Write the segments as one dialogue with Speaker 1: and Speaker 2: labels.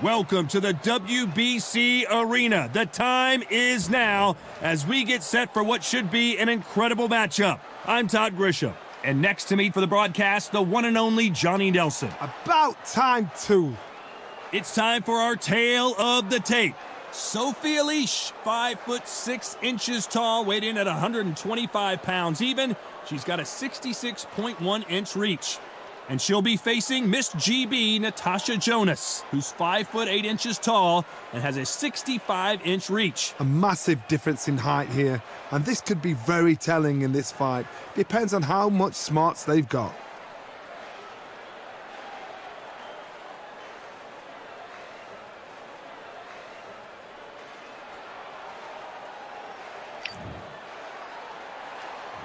Speaker 1: Welcome to the WBC Arena. The time is now as we get set for what should be an incredible matchup. I'm Todd Grisham, and next to me for the broadcast, the one and only Johnny Nelson.
Speaker 2: About time, too.
Speaker 1: It's time for our tale of the tape. Sophie Alish, 5'6" tall, weighed in at 125 pounds even. She's got a 66.1-inch reach. And she'll be facing Miss GB, Natasha Jonas, who's 5'8" tall and has a 65-inch reach.
Speaker 2: A massive difference in height here, and this could be very telling in this fight. Depends on how much smarts they've got.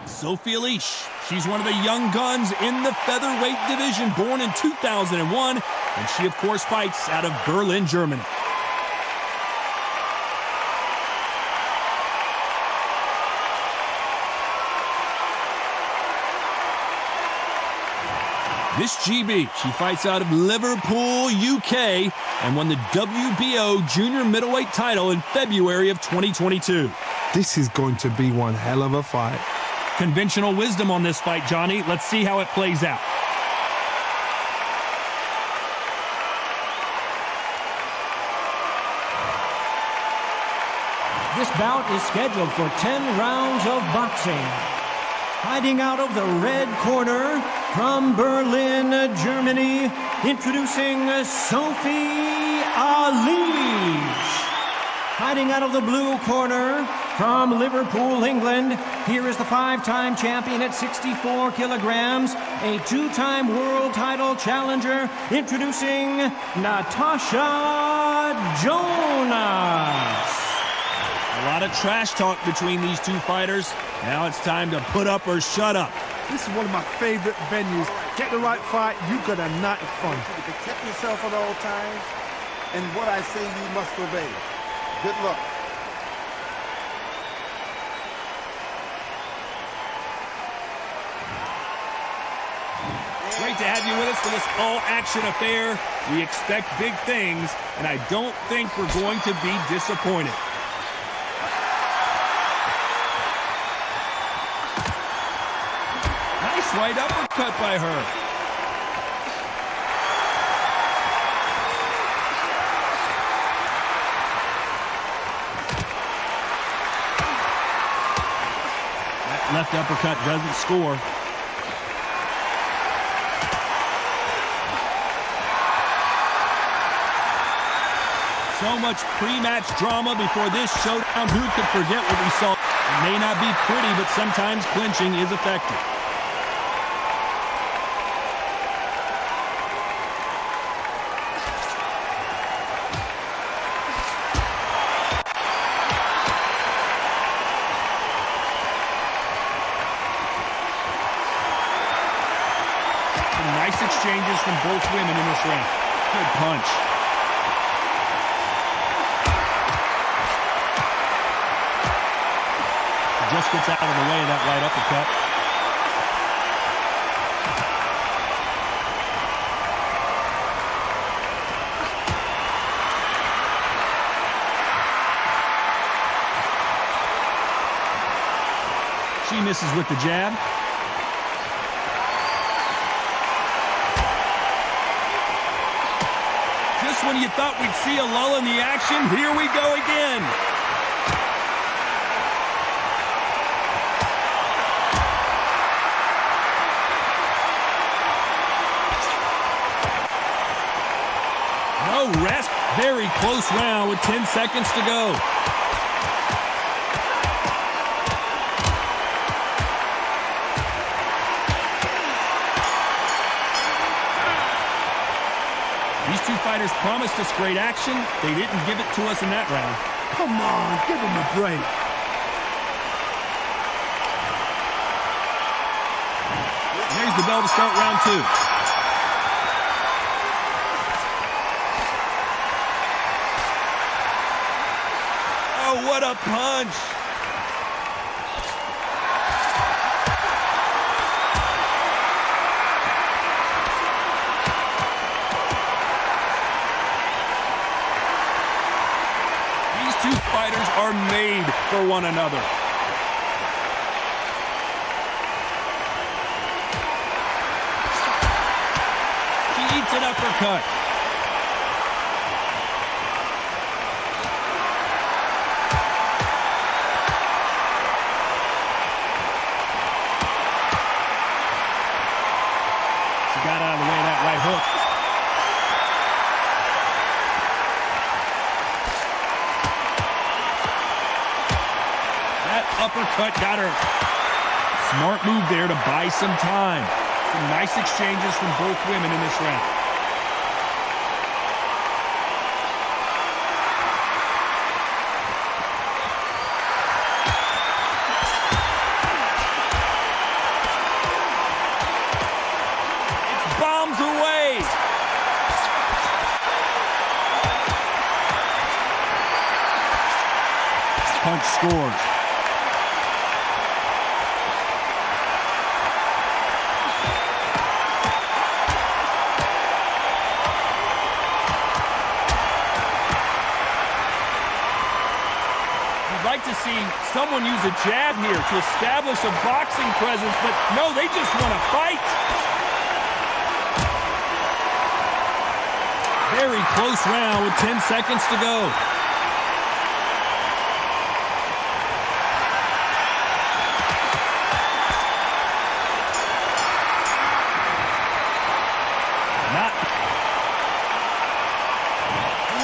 Speaker 1: Sophie Alish, she's one of the young guns in the featherweight division, born in 2001, and she, of course, fights out of Berlin, Germany. Miss GB, she fights out of Liverpool, UK, and won the WBO junior middleweight title in February of 2022.
Speaker 2: This is going to be one hell of a fight.
Speaker 1: Conventional wisdom on this fight, Johnny. Let's see how it plays out.
Speaker 3: This bout is scheduled for 10 rounds of boxing. Fighting out of the red corner from Berlin, Germany, introducing Sophie Alish. Fighting out of the blue corner from Liverpool, England, here is the 5-time champion at 64 kilograms, a 2-time world title challenger, introducing Natasha Jonas.
Speaker 1: A lot of trash talk between these two fighters. Now it's time to put up or shut up.
Speaker 2: This is one of my favorite venues. Get the right fight, you got a night of fun.
Speaker 4: Protect yourself at all times, and what I say you must obey. Good luck.
Speaker 1: Great to have you with us for this all-action affair. We expect big things, and I don't think we're going to be disappointed. Nice right uppercut by her. Left uppercut doesn't score. So much pre-match drama before this showdown. Who could forget what we saw? It may not be pretty, but sometimes clinching is effective. Nice exchanges from both women in this round. Good punch. Just gets out of the way of that right uppercut. She misses with the jab. Just when you thought we'd see a lull in the action, here we go again. No rest. Very close round with 10 seconds to go. These two fighters promised us great action. They didn't give it to us in that round.
Speaker 2: Come on, give them a break.
Speaker 1: There's the bell to start round two. Oh, what a punch! are made for one another. She eats an uppercut. She got out of the way of that right hook. That uppercut got her. Smart move there to buy some time. Some nice exchanges from both women in this round. It's bombs away. Punch scores. Like to see someone use a jab here to establish a boxing presence, but no, they just want to fight. Very close round with 10 seconds to go.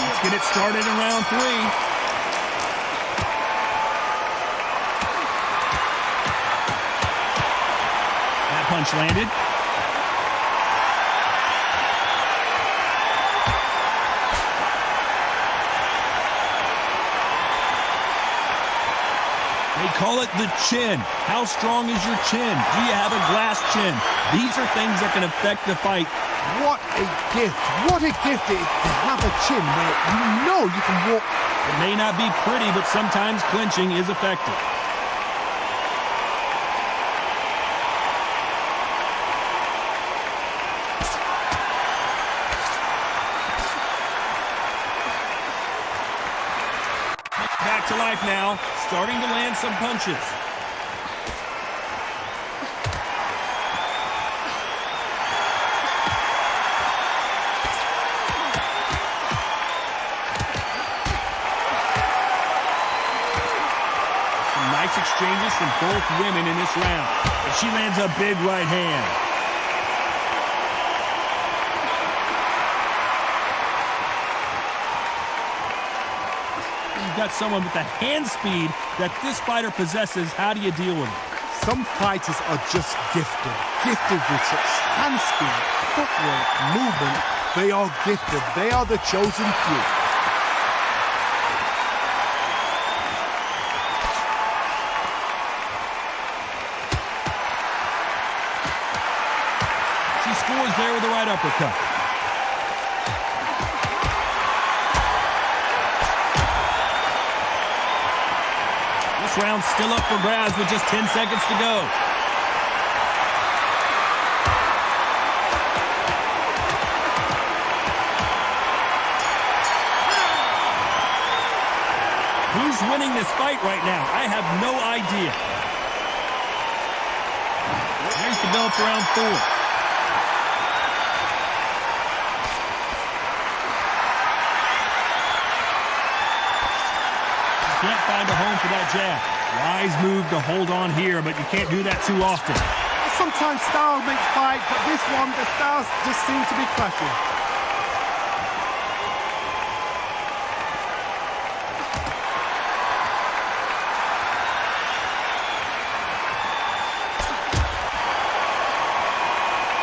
Speaker 1: Let's get it started in round 3. Punch landed. They call it the chin. How strong is your chin? Do you have a glass chin? These are things that can affect the fight.
Speaker 2: What a gift. What a gift it is to have a chin where you know you can walk.
Speaker 1: It may not be pretty, but sometimes clinching is effective. Back to life now, starting to land some punches. Some nice exchanges from both women in this round. And she lands a big right hand. Got someone with the hand speed that this fighter possesses. How do you deal with it?
Speaker 2: Some fighters are just gifted. Gifted with such hand speed, footwork, movement. They are gifted. They are the chosen few.
Speaker 1: She scores there with the right uppercut. Round still up for grabs with just 10 seconds to go. Who's winning this fight right now? I have no idea. Here's the bell for round 4. Can't find a home for that jab. Wise move to hold on here, but you can't do that too often.
Speaker 2: Sometimes style makes fight, but this one, the styles just seem to be clashing.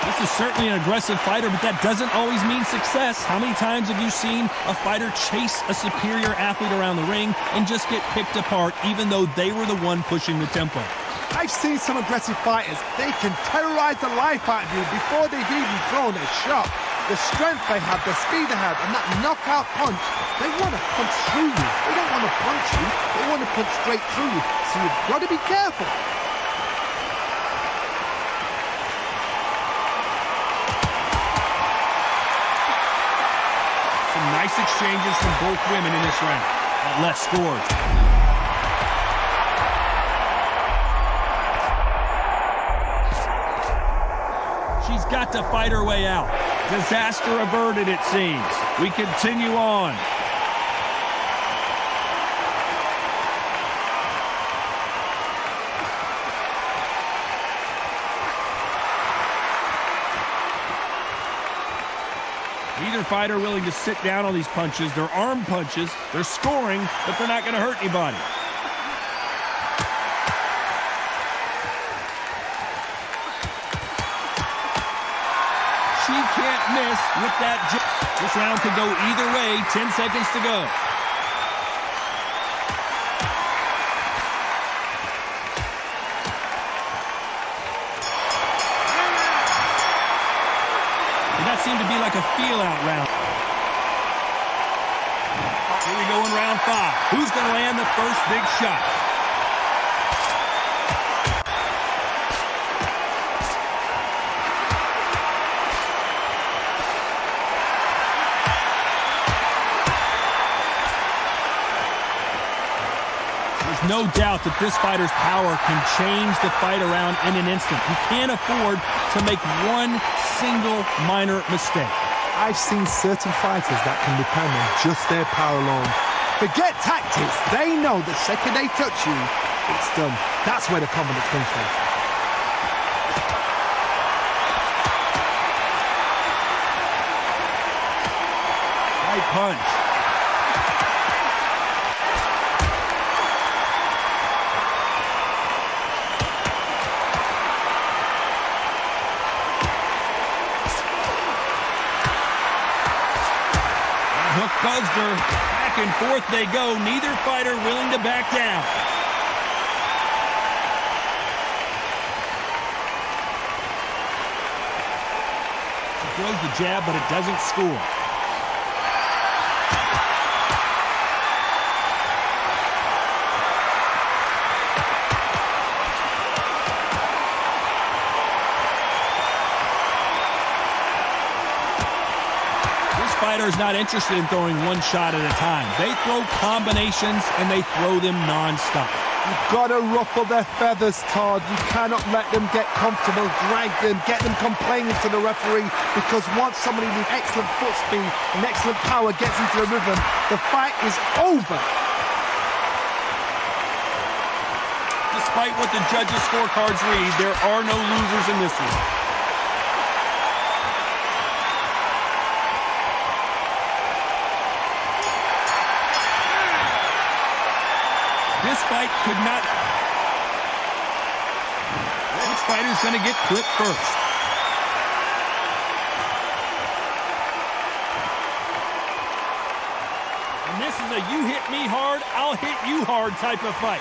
Speaker 1: This is certainly an aggressive fighter, but that doesn't always mean success. How many times have you seen a fighter chase a superior athlete around the ring and just get picked apart, even though they were the one pushing the tempo?
Speaker 2: I've seen some aggressive fighters. They can terrorize the life out of you before they've even thrown a shot. The strength they have, the speed they have, and that knockout punch, they want to punch through you. They don't want to punch you. They want to punch straight through you. So you've got to be careful.
Speaker 1: Nice exchanges from both women in this round. That left scores. got to fight her way out. Disaster averted, it seems. We continue on. Neither fighter willing to sit down on these punches. They're arm punches. They're scoring, but they're not going to hurt anybody. She can't miss with that jab. This round could go either way. 10 seconds to go. That seemed to be like a feel-out round. Here we go in round 5. Who's going to land the first big shot? There's no doubt that this fighter's power can change the fight around in an instant. You can't afford to make one single minor mistake.
Speaker 2: I've seen certain fighters that can depend on just their power alone. Forget tactics. They know the second they touch you, it's done. That's where the confidence comes from.
Speaker 1: Right punch. Hook buzzed her. Back and forth they go. Neither fighter willing to back down. She throws the jab, but it doesn't score. Fighter is not interested in throwing one shot at a time. They throw combinations and they throw them non-stop.
Speaker 2: You've got to ruffle their feathers, Todd. You cannot let them get comfortable, drag them, get them complaining to the referee, because once somebody with excellent foot speed and excellent power gets into the rhythm, the fight is over.
Speaker 1: Despite what the judges' scorecards read, there are no losers in this one. This fight could not... Which fighter's going to get clipped first? And this is a you hit me hard, I'll hit you hard type of fight.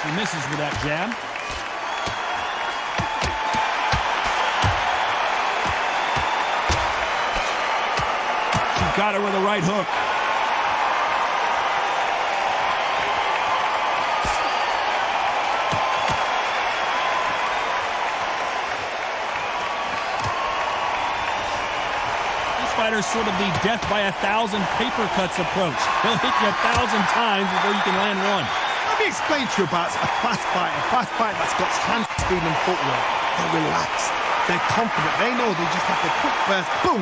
Speaker 1: She misses with that jab. She got her with a right hook. This fighter's sort of the death by 1,000 paper cuts approach. They'll hit you 1,000 times before you can land one.
Speaker 2: Let me explain to you about a fast fighter that's got hand speed and footwork. They're relaxed. They're confident. They know they just have to quick burst, boom.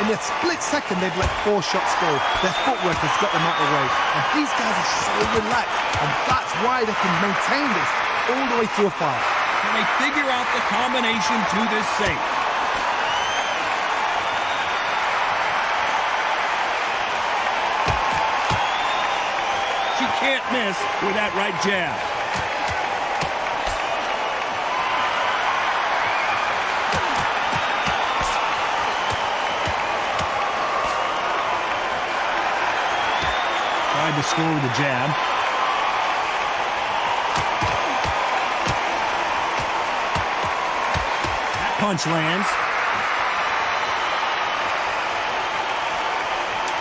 Speaker 2: In a split second, they've let 4 shots go. Their footwork has got them out of the way. And these guys are so relaxed. And that's why they can maintain this all the way through a fight.
Speaker 1: Can they figure out the combination to this safe? She can't miss with that right jab. Tried to score with the jab. That punch lands.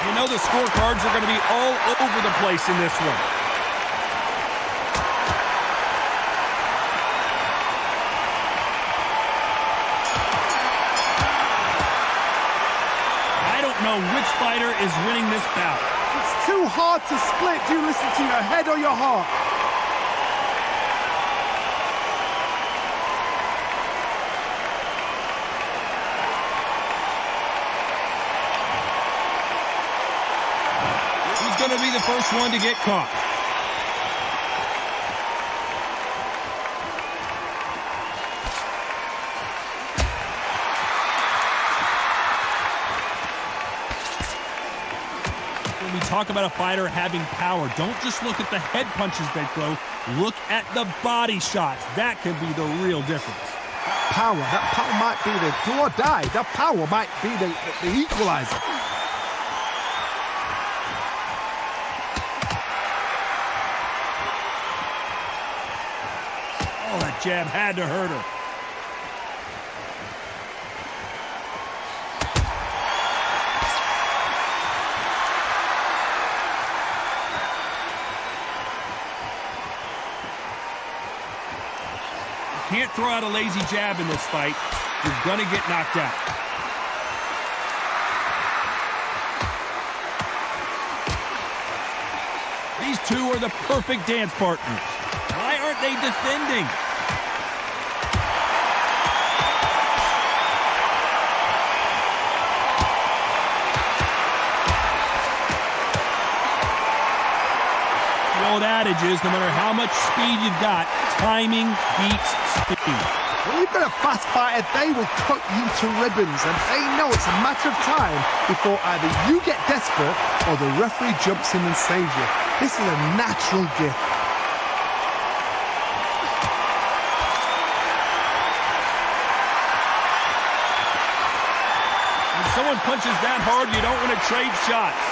Speaker 1: You know the scorecards are going to be all over the place in this one. Right know which fighter is winning this bout.
Speaker 2: It's too hard to split. Do you listen to your head or your heart?
Speaker 1: He's going to be the first one to get caught. When we talk about a fighter having power, don't just look at the head punches they throw. Look at the body shots. That could be the real difference.
Speaker 2: That power might be the do or die. That power might be the equalizer.
Speaker 1: Oh, that jab had to hurt her. Can't throw out a lazy jab in this fight. You're going to get knocked out. These two are the perfect dance partners. Why aren't they defending? The old adage is, no matter how much speed you've got, timing beats speed.
Speaker 2: When you've got a fast fighter, they will cut you to ribbons, and they know it's a matter of time before either you get desperate or the referee jumps in and saves you. This is a natural gift.
Speaker 1: When someone punches that hard, you don't want to trade shots.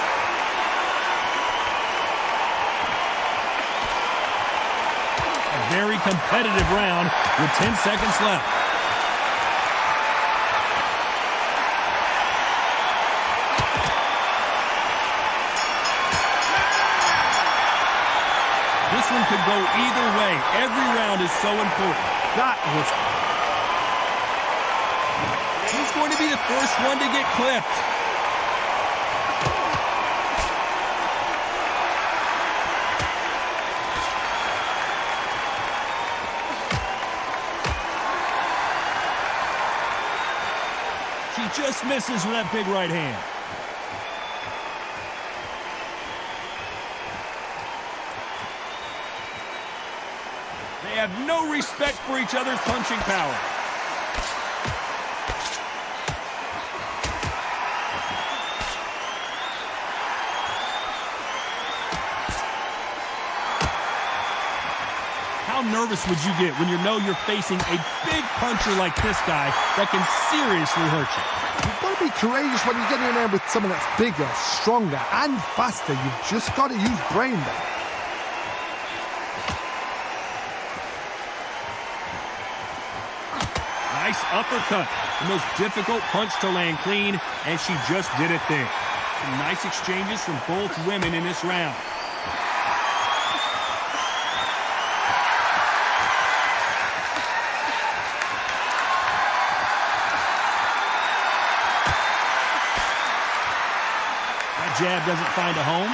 Speaker 1: Very competitive round with 10 seconds left. This one could go either way. Every round is so important.
Speaker 2: That was...
Speaker 1: Who's going to be the first one to get clipped? She just misses with that big right hand. They have no respect for each other's punching power. How nervous would you get when you know you're facing a big puncher like this guy that can seriously hurt you?
Speaker 2: You've got to be courageous when you get in there with someone that's bigger, stronger, and faster. You've just got to use brain there.
Speaker 1: Nice uppercut. The most difficult punch to land clean, and she just did it there. Some nice exchanges from both women in this round. That jab doesn't find a home.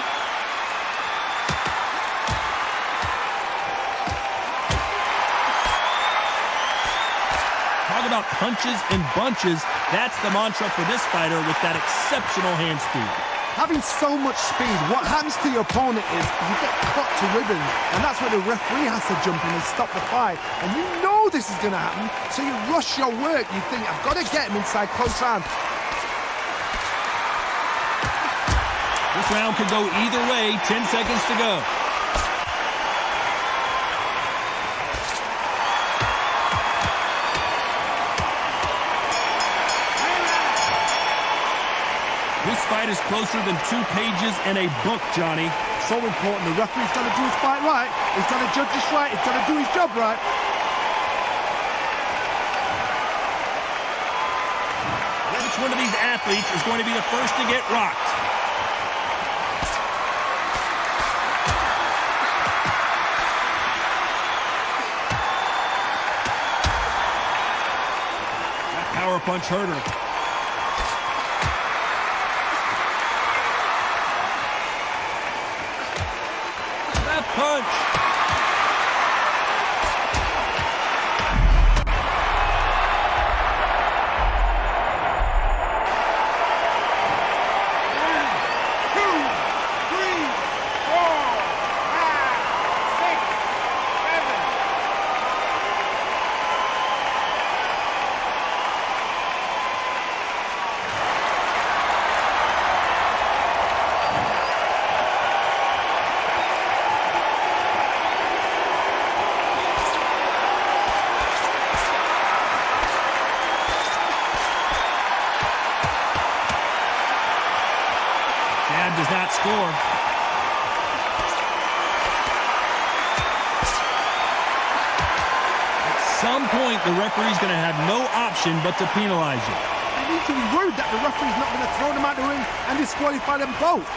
Speaker 1: Talk about punches and bunches. That's the mantra for this fighter with that exceptional hand speed.
Speaker 2: Having so much speed, what happens to your opponent is you get cut to ribbons, and that's where the referee has to jump in and stop the fight. And you know this is going to happen, so you rush your work. You think, I've got to get him inside close round.
Speaker 1: This round could go either way. 10 seconds to go. This fight is closer than 2 pages in a book, Johnny.
Speaker 2: So important. The referee's got to do his fight right. He's got to judge this right. He's got to do his job right.
Speaker 1: Which one of these athletes is going to be the first to get rocked? That power punch hurt her. punch. Does not score. At some point, the referee's going to have no option but to penalize you.
Speaker 2: They need to be worried that the referee's not going to throw them out the ring and disqualify them both.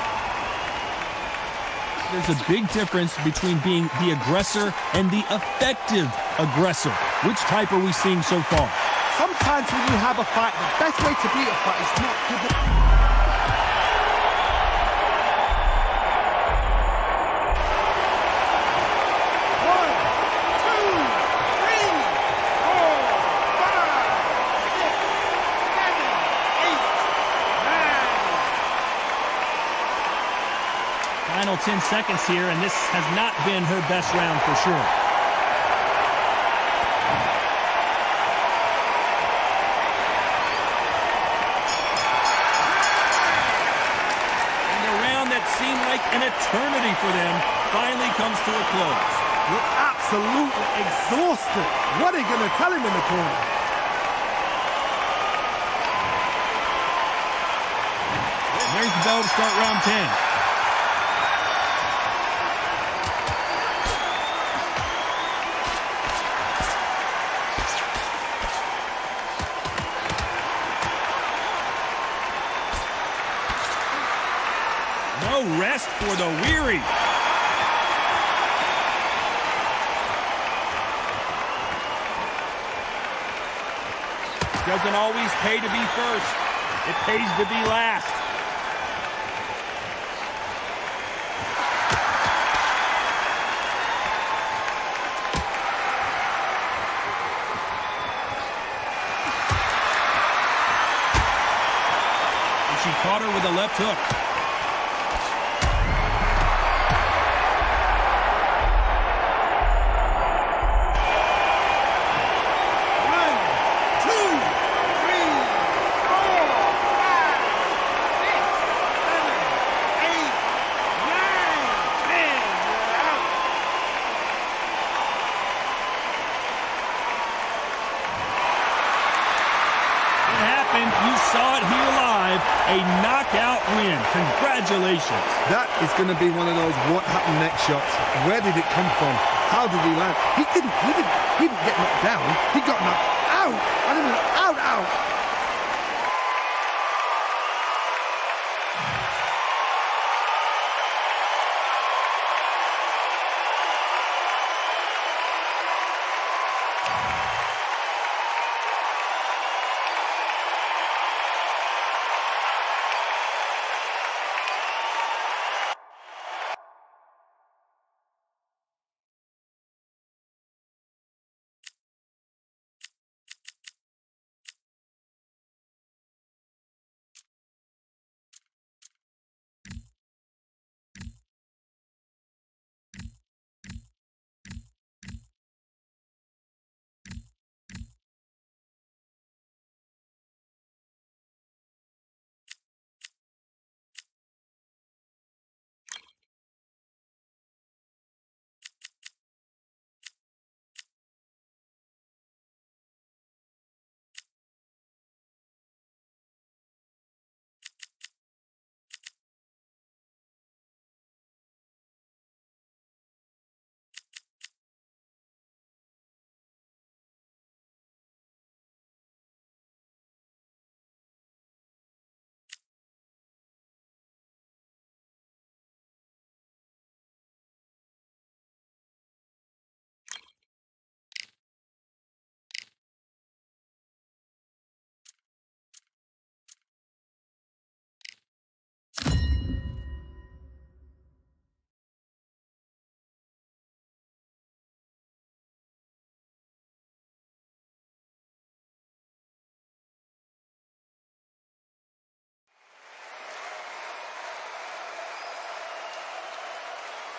Speaker 1: There's a big difference between being the aggressor and the effective aggressor. Which type are we seeing so far?
Speaker 2: Sometimes when you have a fight, the best way to beat a fight is not to the...
Speaker 1: Final 10 seconds here, and this has not been her best round for sure. And the round that seemed like an eternity for them finally comes to a close.
Speaker 2: You're absolutely exhausted. What are you going to tell him in the corner?
Speaker 1: There's the bell to start round 10. No rest for the weary. Doesn't always pay to be first. It pays to be last. And she caught her with a left hook. You saw it here live, a knockout win. Congratulations.
Speaker 2: That is going to be one of those what happened next shots. Where did it come from? How did he land? He didn't get knocked down. He got knocked out. And it was out.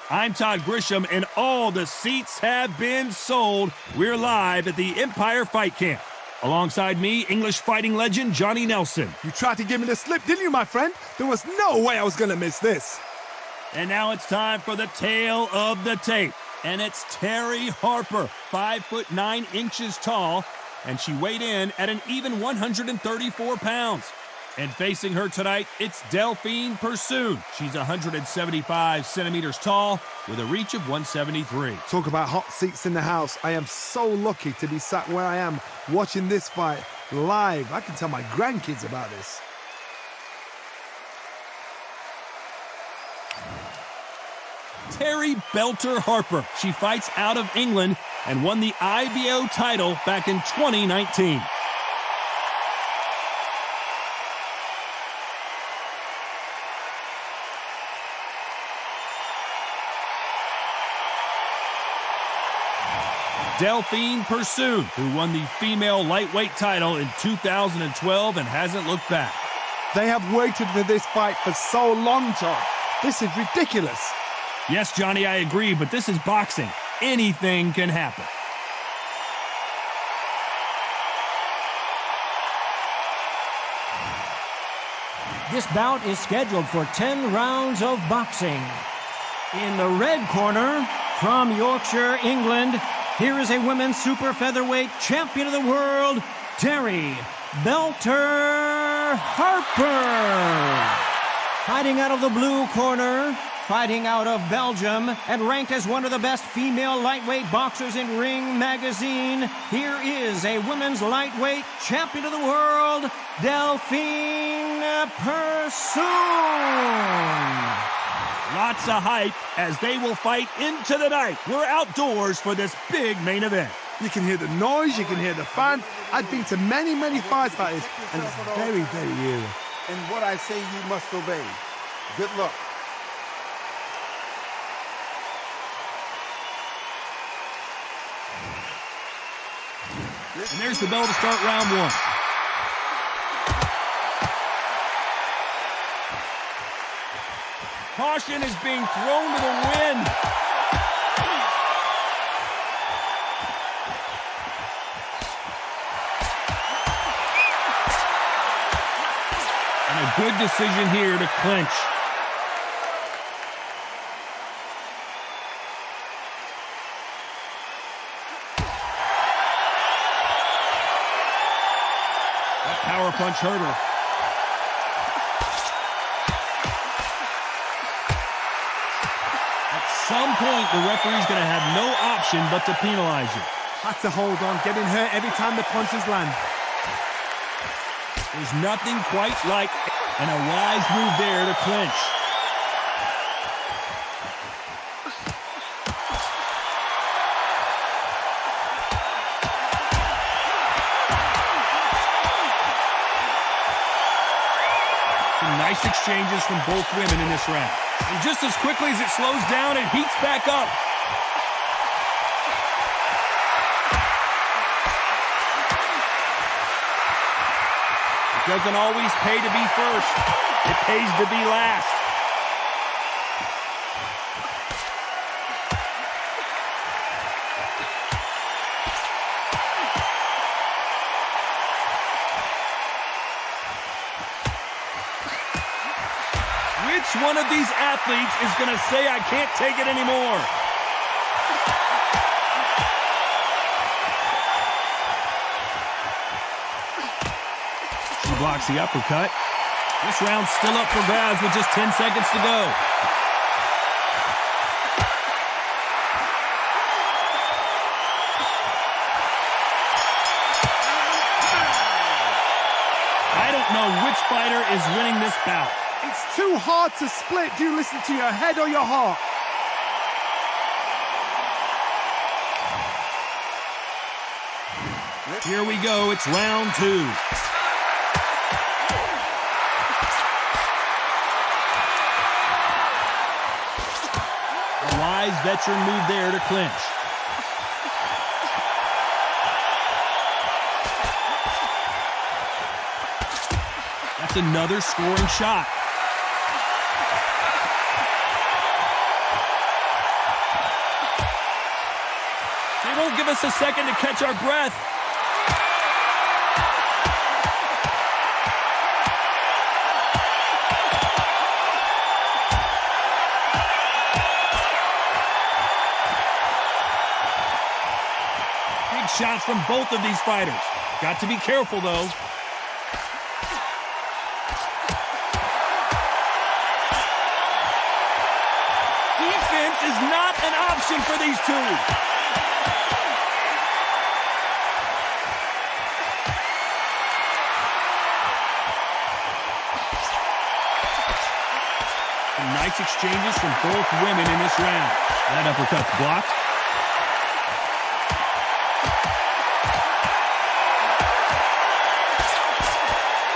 Speaker 1: I'm Todd Grisham, and all the seats have been sold. We're live at the Empire Fight Camp. Alongside me, English fighting legend Johnny Nelson.
Speaker 2: You tried to give me the slip, didn't you, my friend? There was no way I was going to miss this.
Speaker 1: And now it's time for the tale of the tape. And it's Terry Harper, 5'9" tall, and she weighed in at an even 134 pounds. And facing her tonight, it's Delphine Pursoon. She's 175 centimeters tall with a reach of 173.
Speaker 2: Talk about hot seats in the house. I am so lucky to be sat where I am watching this fight live. I can tell my grandkids about this.
Speaker 1: Terry Belter Harper. She fights out of England and won the IBO title back in 2019. Delphine Pursoon, who won the female lightweight title in 2012 and hasn't looked back.
Speaker 2: They have waited for this fight for so long, Tom. This is ridiculous.
Speaker 1: Yes, Johnny, I agree, but this is boxing. Anything can happen.
Speaker 3: This bout is scheduled for 10 rounds of boxing. In the red corner, from Yorkshire, England, here is a women's super featherweight champion of the world, Terry Belter Harper. Fighting out of the blue corner, fighting out of Belgium, and ranked as one of the best female lightweight boxers in Ring Magazine, here is a women's lightweight champion of the world, Delphine Pursoon.
Speaker 1: Lots of hype as they will fight into the night. We're outdoors for this big main event.
Speaker 2: You can hear the noise, you can hear the fans. I've been to many, many fights like this, and it's very, very eerie.
Speaker 4: And what I say you must obey. Good luck.
Speaker 1: And there's the bell to start round one. Caution is being thrown to the wind. And a good decision here to clinch. That power punch hurt her. At some point, the referee's going to have no option but to penalize you.
Speaker 2: Had to hold on, getting hurt every time the punches land.
Speaker 1: There's nothing quite like and a wise move there to clinch. Some nice exchanges from both women in this round. And just as quickly as it slows down, it heats back up. It doesn't always pay to be first. It pays to be last. Which one of these athletes is going to say, I can't take it anymore? She blocks the uppercut. This round's still up for grabs with just 10 seconds to go. I don't know which fighter is winning this bout.
Speaker 2: It's too hard to split. Do you listen to your head or your heart?
Speaker 1: Here we go. It's round two. A wise veteran move there to clinch. That's another scoring shot. won't give us a second to catch our breath. Big shots from both of these fighters. Got to be careful, though. Defense is not an option for these two. Some nice exchanges from both women in this round. That uppercut's blocked.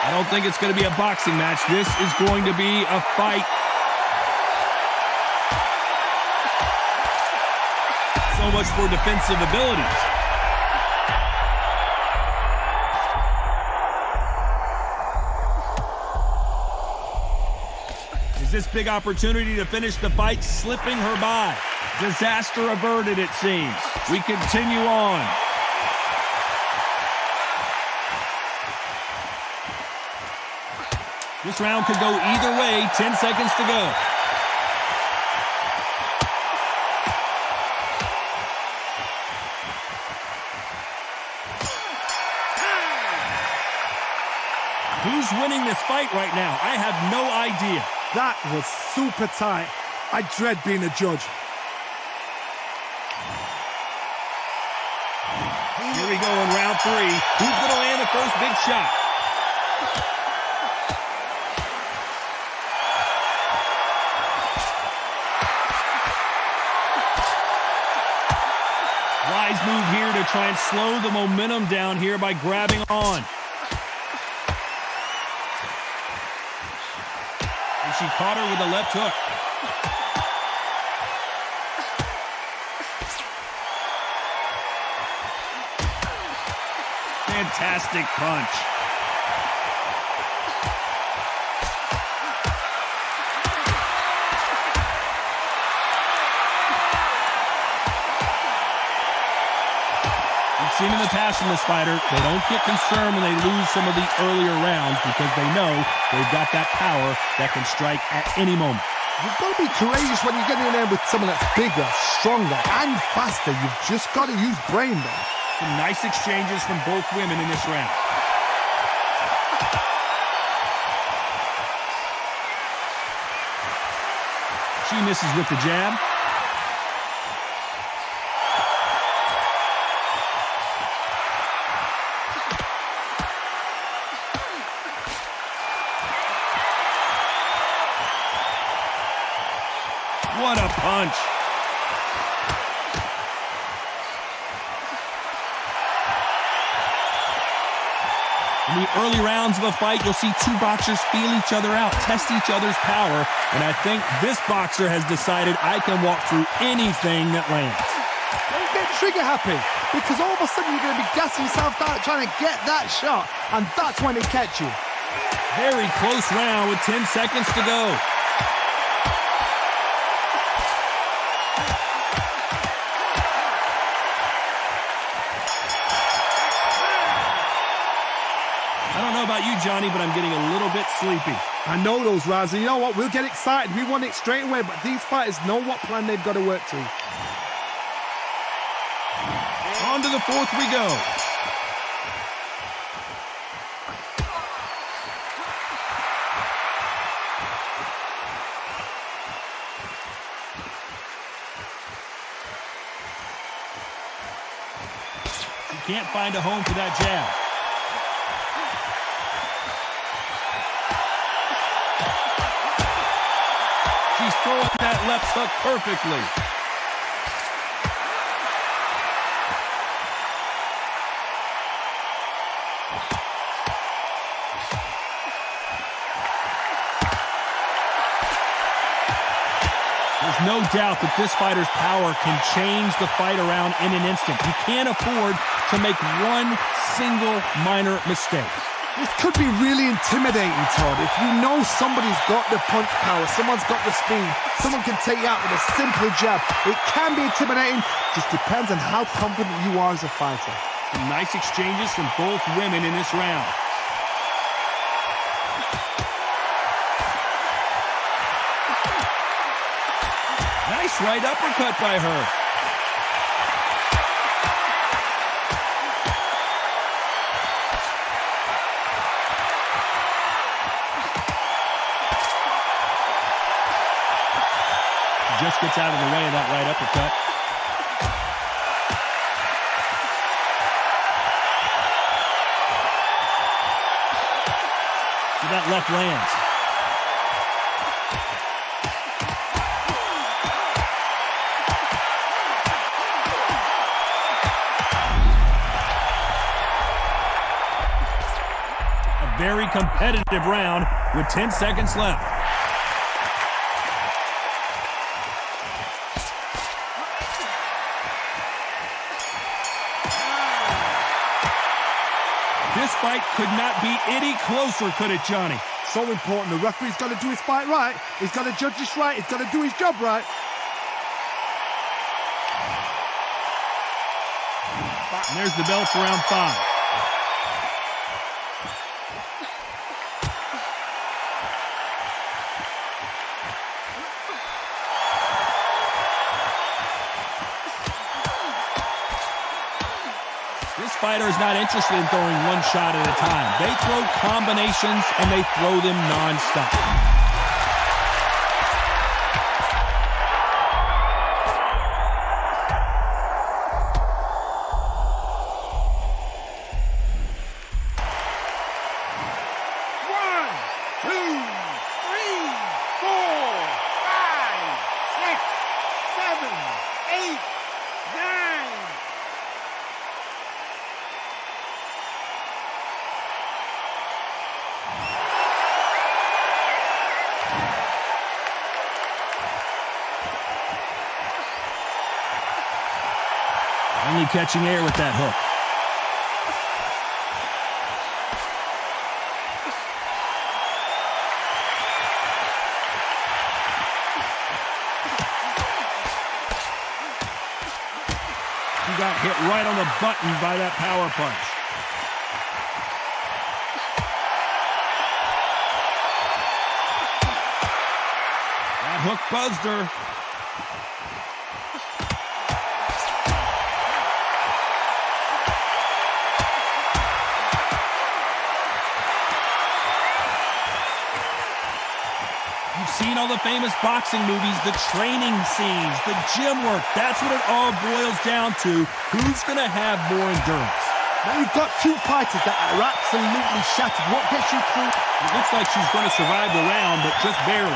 Speaker 1: I don't think it's going to be a boxing match. This is going to be a fight. So much for defensive abilities. Is this big opportunity to finish the fight slipping her by? Disaster averted, it seems. We continue on. This round could go either way. 10 seconds to go. Who's winning this fight right now? I have no idea.
Speaker 2: That was super tight. I dread being a judge.
Speaker 1: Here we go in round 3. Who's going to land the first big shot? Wise move here to try and slow the momentum down here by grabbing on. And she caught her with a left hook. Fantastic punch. We've seen in the past from this fighter, they don't get concerned when they lose some of the earlier rounds because they know they've got that power that can strike at any moment.
Speaker 2: You've got to be courageous when you're getting in there with someone that's bigger, stronger, and faster. You've just got to use brain there.
Speaker 1: Some nice exchanges from both women in this round. She misses with the jab. What a punch. In the early rounds of a fight, you'll see two boxers feel each other out, test each other's power, and I think this boxer has decided I can walk through anything that lands.
Speaker 2: Don't get trigger happy, because all of a sudden you're going to be gassing yourself out trying to get that shot, and that's when it catch you.
Speaker 1: Very close round with 10 seconds to go. I don't know about you, Johnny, but I'm getting a little bit sleepy.
Speaker 2: I know those, Raz, and you know what? We'll get excited. We want it straight away, but these fighters know what plan they've got to work to.
Speaker 1: On to the fourth we go. She can't find a home for that jab. She's throwing that left hook perfectly. There's no doubt that this fighter's power can change the fight around in an instant. You can't afford to make one single minor mistake.
Speaker 2: This could be really intimidating, Todd. If you know somebody's got the punch power, someone's got the speed, someone can take you out with a simple jab. It can be intimidating, just depends on how confident you are as a fighter.
Speaker 1: Some nice exchanges from both women in this round. Nice right uppercut by her. Just gets out of the way of that right uppercut. So that left lands. A very competitive round with 10 seconds left. This fight could not be any closer, could it, Johnny?
Speaker 2: So important. The referee's got to do his fight right. He's got to judge this right. He's got to do his job right.
Speaker 1: And there's the bell for round 5. This fighter is not interested in throwing one shot at a time. They throw combinations, and they throw them nonstop. Only catching air with that hook. He got hit right on the button by that power punch. That hook buzzed her. Seen all the famous boxing movies, the training scenes, the gym work. That's what it all boils down to. Who's going to have more endurance?
Speaker 2: Now you've got two fighters that are absolutely shattered. What gets you through?
Speaker 1: It looks like she's going to survive the round, but just barely.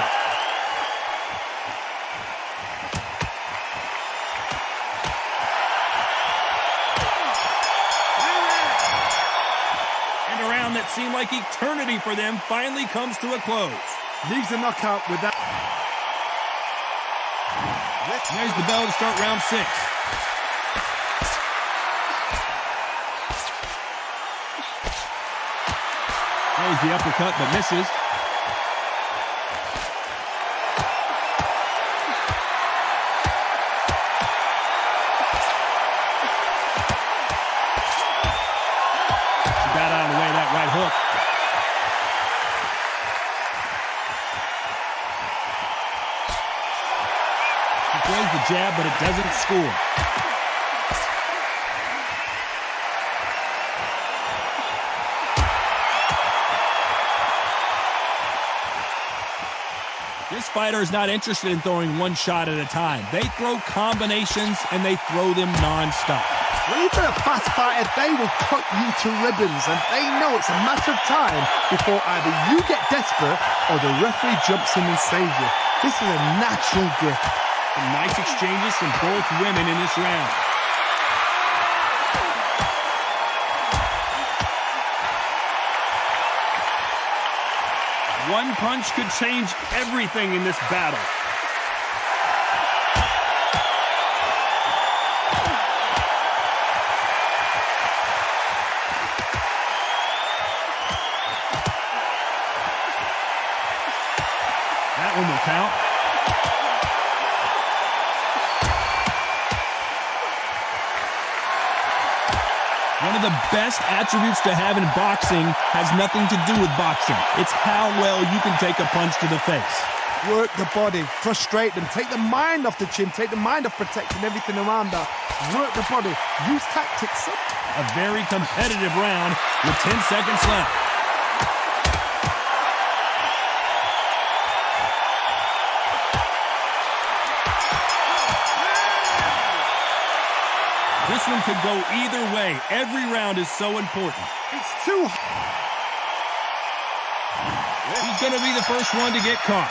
Speaker 1: And a round that seemed like eternity for them finally comes to a close.
Speaker 2: Leaves a knockout with that.
Speaker 1: There's the bell to start round 6. Throws the uppercut but misses. She got out of the way of that right hook. Throws the jab, but it doesn't score. This fighter is not interested in throwing one shot at a time. They throw combinations, and they throw them nonstop.
Speaker 2: When you've got a fast fighter, they will cut you to ribbons, and they know it's a matter of time before either you get desperate or the referee jumps in and saves you. This is a natural gift.
Speaker 1: Some nice exchanges from both women in this round. One punch could change everything in this battle. That one will count. One of the best attributes to have in boxing has nothing to do with boxing. It's how well you can take a punch to the face.
Speaker 2: Work the body, frustrate them, take the mind off the chin, take the mind off protecting everything around her. Work the body, use tactics.
Speaker 1: A very competitive round with 10 seconds left. This one could go either way. Every round is so important.
Speaker 2: It's too
Speaker 1: He's going to be the first one to get caught.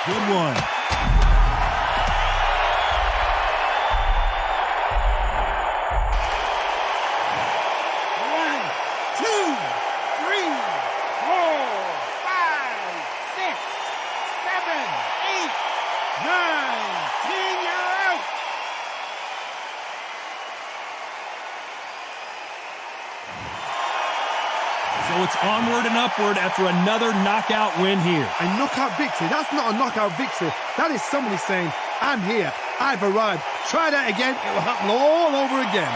Speaker 1: Good one. So it's onward and upward after another knockout win here.
Speaker 2: A knockout victory. That's not a knockout victory. That is somebody saying, I'm here. I've arrived. Try that again. It will happen all over again.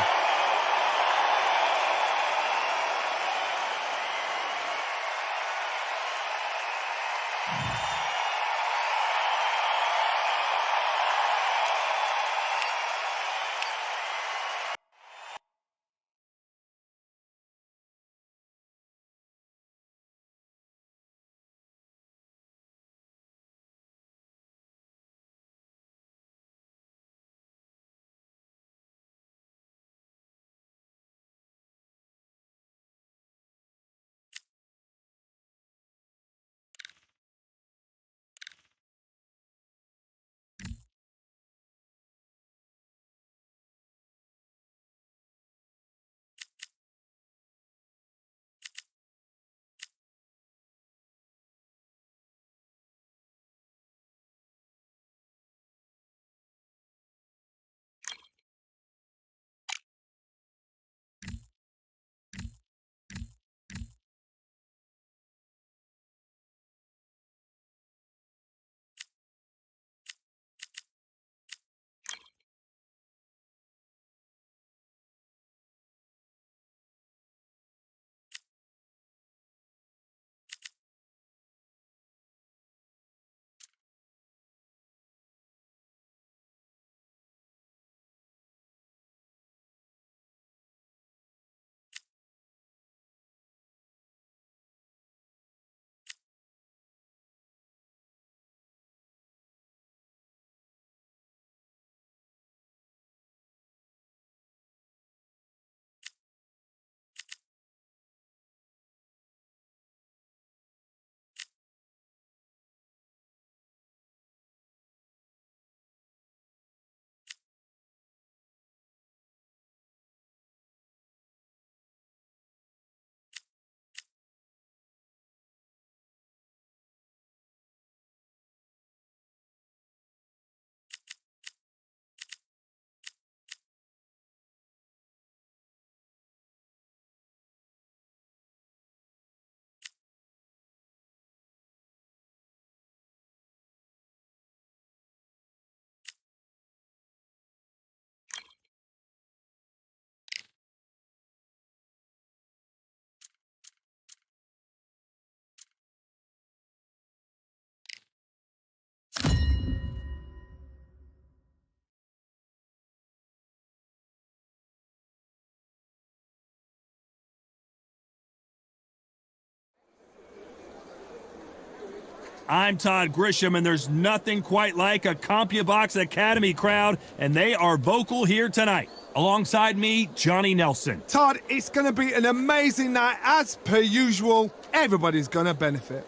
Speaker 1: I'm Todd Grisham, and there's nothing quite like a CompuBox Academy crowd, and they are vocal here tonight. Alongside me, Johnny Nelson.
Speaker 2: Todd, it's going to be an amazing night. As per usual, everybody's going to benefit.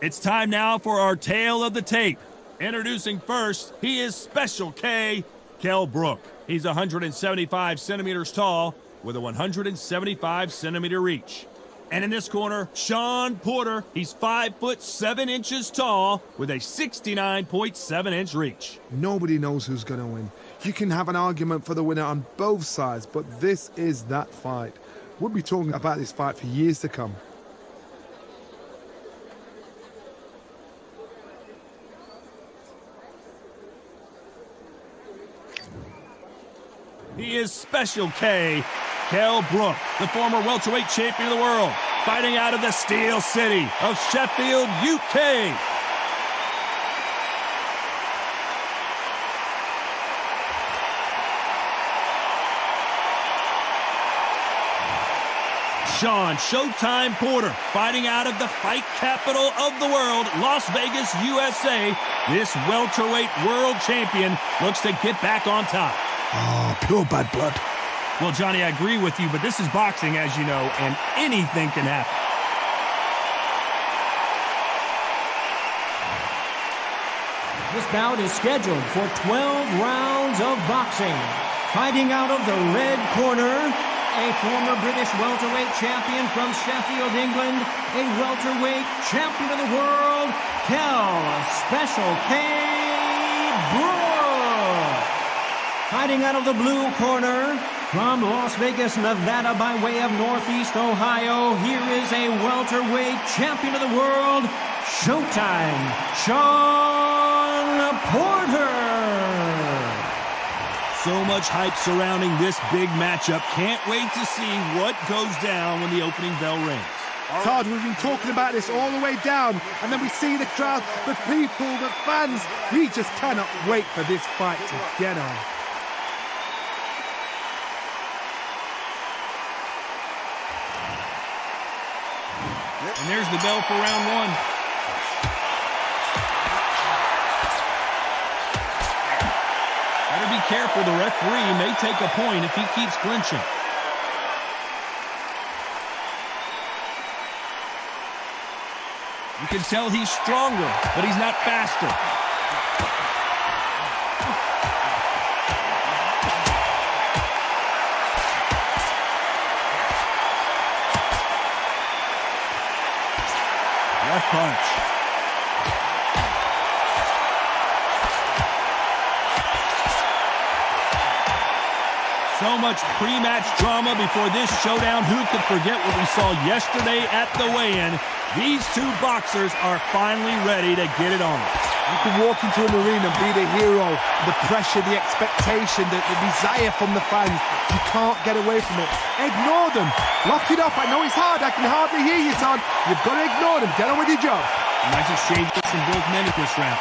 Speaker 1: It's time now for our tale of the tape. Introducing first, he is Special K, Kell Brook. He's 175 centimeters tall with a 175 centimeter reach. And in this corner, Sean Porter. He's 5'7" tall with a 69.7-inch reach.
Speaker 2: Nobody knows who's going to win. You can have an argument for the winner on both sides, but this is that fight. We'll be talking about this fight for years to come.
Speaker 1: He is Special K, Kell Brook, the former welterweight champion of the world, fighting out of the Steel City of Sheffield, UK. Sean Showtime Porter, fighting out of the fight capital of the world, Las Vegas, USA. This welterweight world champion looks to get back on top.
Speaker 2: Oh, pure bad blood.
Speaker 1: Well, Johnny, I agree with you, but this is boxing, as you know, and anything can happen.
Speaker 3: This bout is scheduled for 12 rounds of boxing. Fighting out of the red corner, a former British welterweight champion from Sheffield, England, a welterweight champion of the world, Kell Special K Brook. Fighting out of the blue corner, from Las Vegas, Nevada, by way of Northeast Ohio, here is a welterweight champion of the world, Showtime, Sean Porter.
Speaker 1: So much hype surrounding this big matchup. Can't wait to see what goes down when the opening bell rings.
Speaker 2: Todd, we've been talking about this all the way down, and then we see the crowd, the people, the fans. We just cannot wait for this fight to get on.
Speaker 1: And there's the bell for round one. Better be careful. The referee may take a point if he keeps clinching. You can tell he's stronger, but he's not faster. Left punch. So much pre-match drama before this showdown. Who could forget what we saw yesterday at the weigh-in? These two boxers are finally ready to get it on.
Speaker 2: You can walk into an arena and be the hero. The pressure, the expectation, the desire from the fans. You can't get away from it. Ignore them. Lock it off. I know it's hard. I can hardly hear you, Todd. You've got to ignore them. Get on with your job.
Speaker 1: Nice exchange from both men at this round.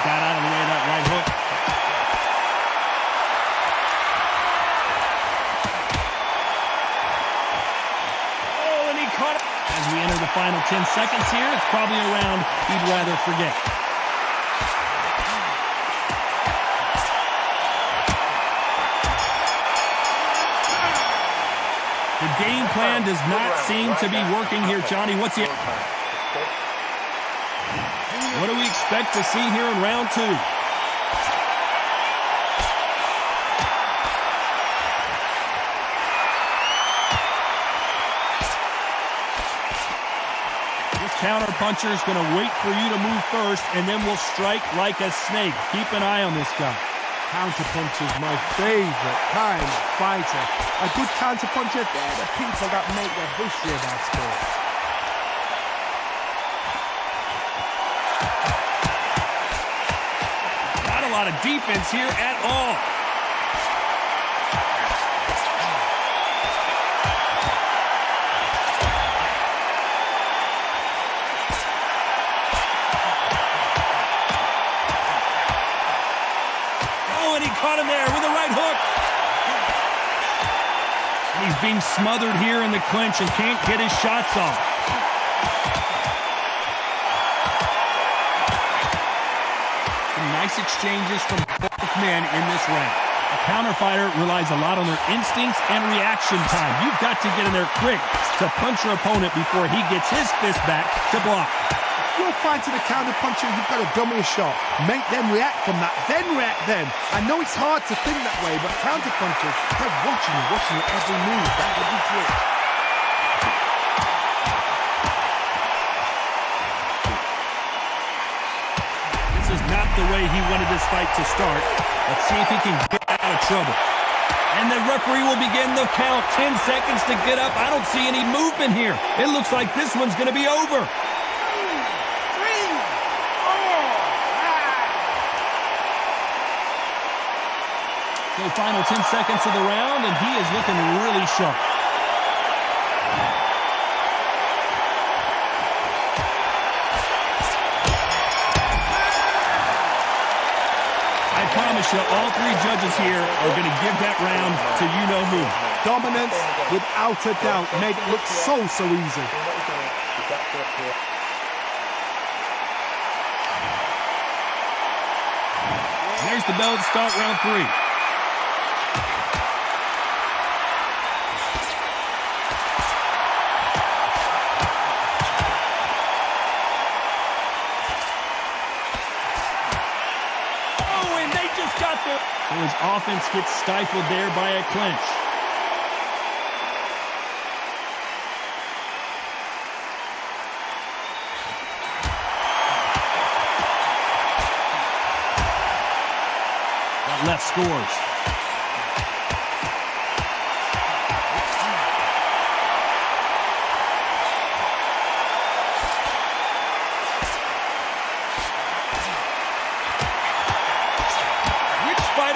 Speaker 1: Got out of the way of that right hook. Oh, and he caught it. As we enter the final 10 seconds here, it's probably a round he'd rather forget. The game plan does not seem to be working here, Johnny. What's the... What do we expect to see here in round two? This counter-puncher is going to wait for you to move first, and then will strike like a snake. Keep an eye on this guy.
Speaker 2: Counter-puncher is my favorite kind of fighter. A good counter-puncher, they're the people that make the history of our sport.
Speaker 1: Not a lot of defense here at all. Oh, and he caught him there with a right hook. And he's being smothered here in the clinch and can't get his shots off. Some nice exchanges from both men in this round. A counter fighter relies a lot on their instincts and reaction time. You've got to get in there quick to punch your opponent before he gets his fist back to block.
Speaker 2: You're fighting a counter puncher, you've got to dummy a shot. Make them react from that, then react then. I know it's hard to think that way, but counter punchers, they're watching your every move. That's the big trick.
Speaker 1: This is not the way he wanted this fight to start. Let's see if he can get out of trouble. And the referee will begin the count. 10 seconds to get up. I don't see any movement here. It looks like this one's going to be over. So final 10 seconds of the round, and he is looking really sharp. I promise you, all three judges here are going to give that round to you-know-who.
Speaker 2: Dominance, without a doubt, made it look so easy.
Speaker 1: There's the bell to start round 3. So his offense gets stifled there by a clinch. That left scores.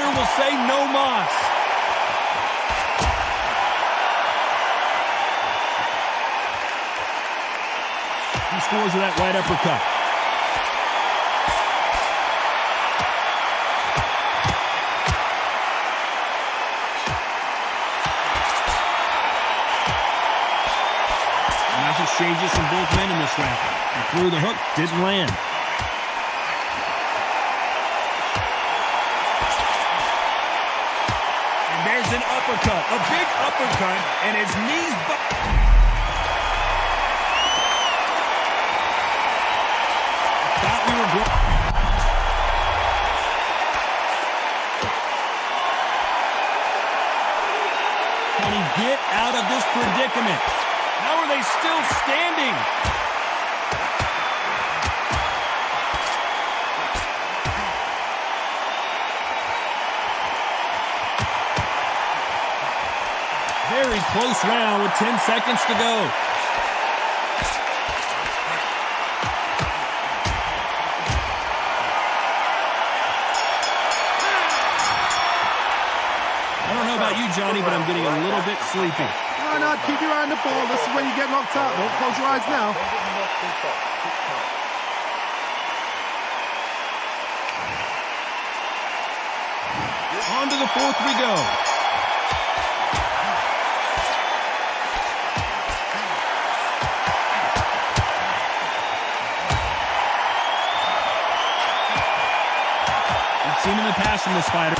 Speaker 1: Will say no mas. He scores with that right uppercut. Nice exchanges from both men in this round. He threw the hook, didn't land. There's an uppercut, a big uppercut, and his knees... Thought we were going... Can he get out of this predicament? How are they still standing? Very close round with 10 seconds to go. I don't know about you, Johnny, but I'm getting a little bit sleepy.
Speaker 2: No, keep your eye on the ball. This is when you get knocked out. Don't close your eyes now.
Speaker 1: On to the fourth we go. Seen in the past from this fighter.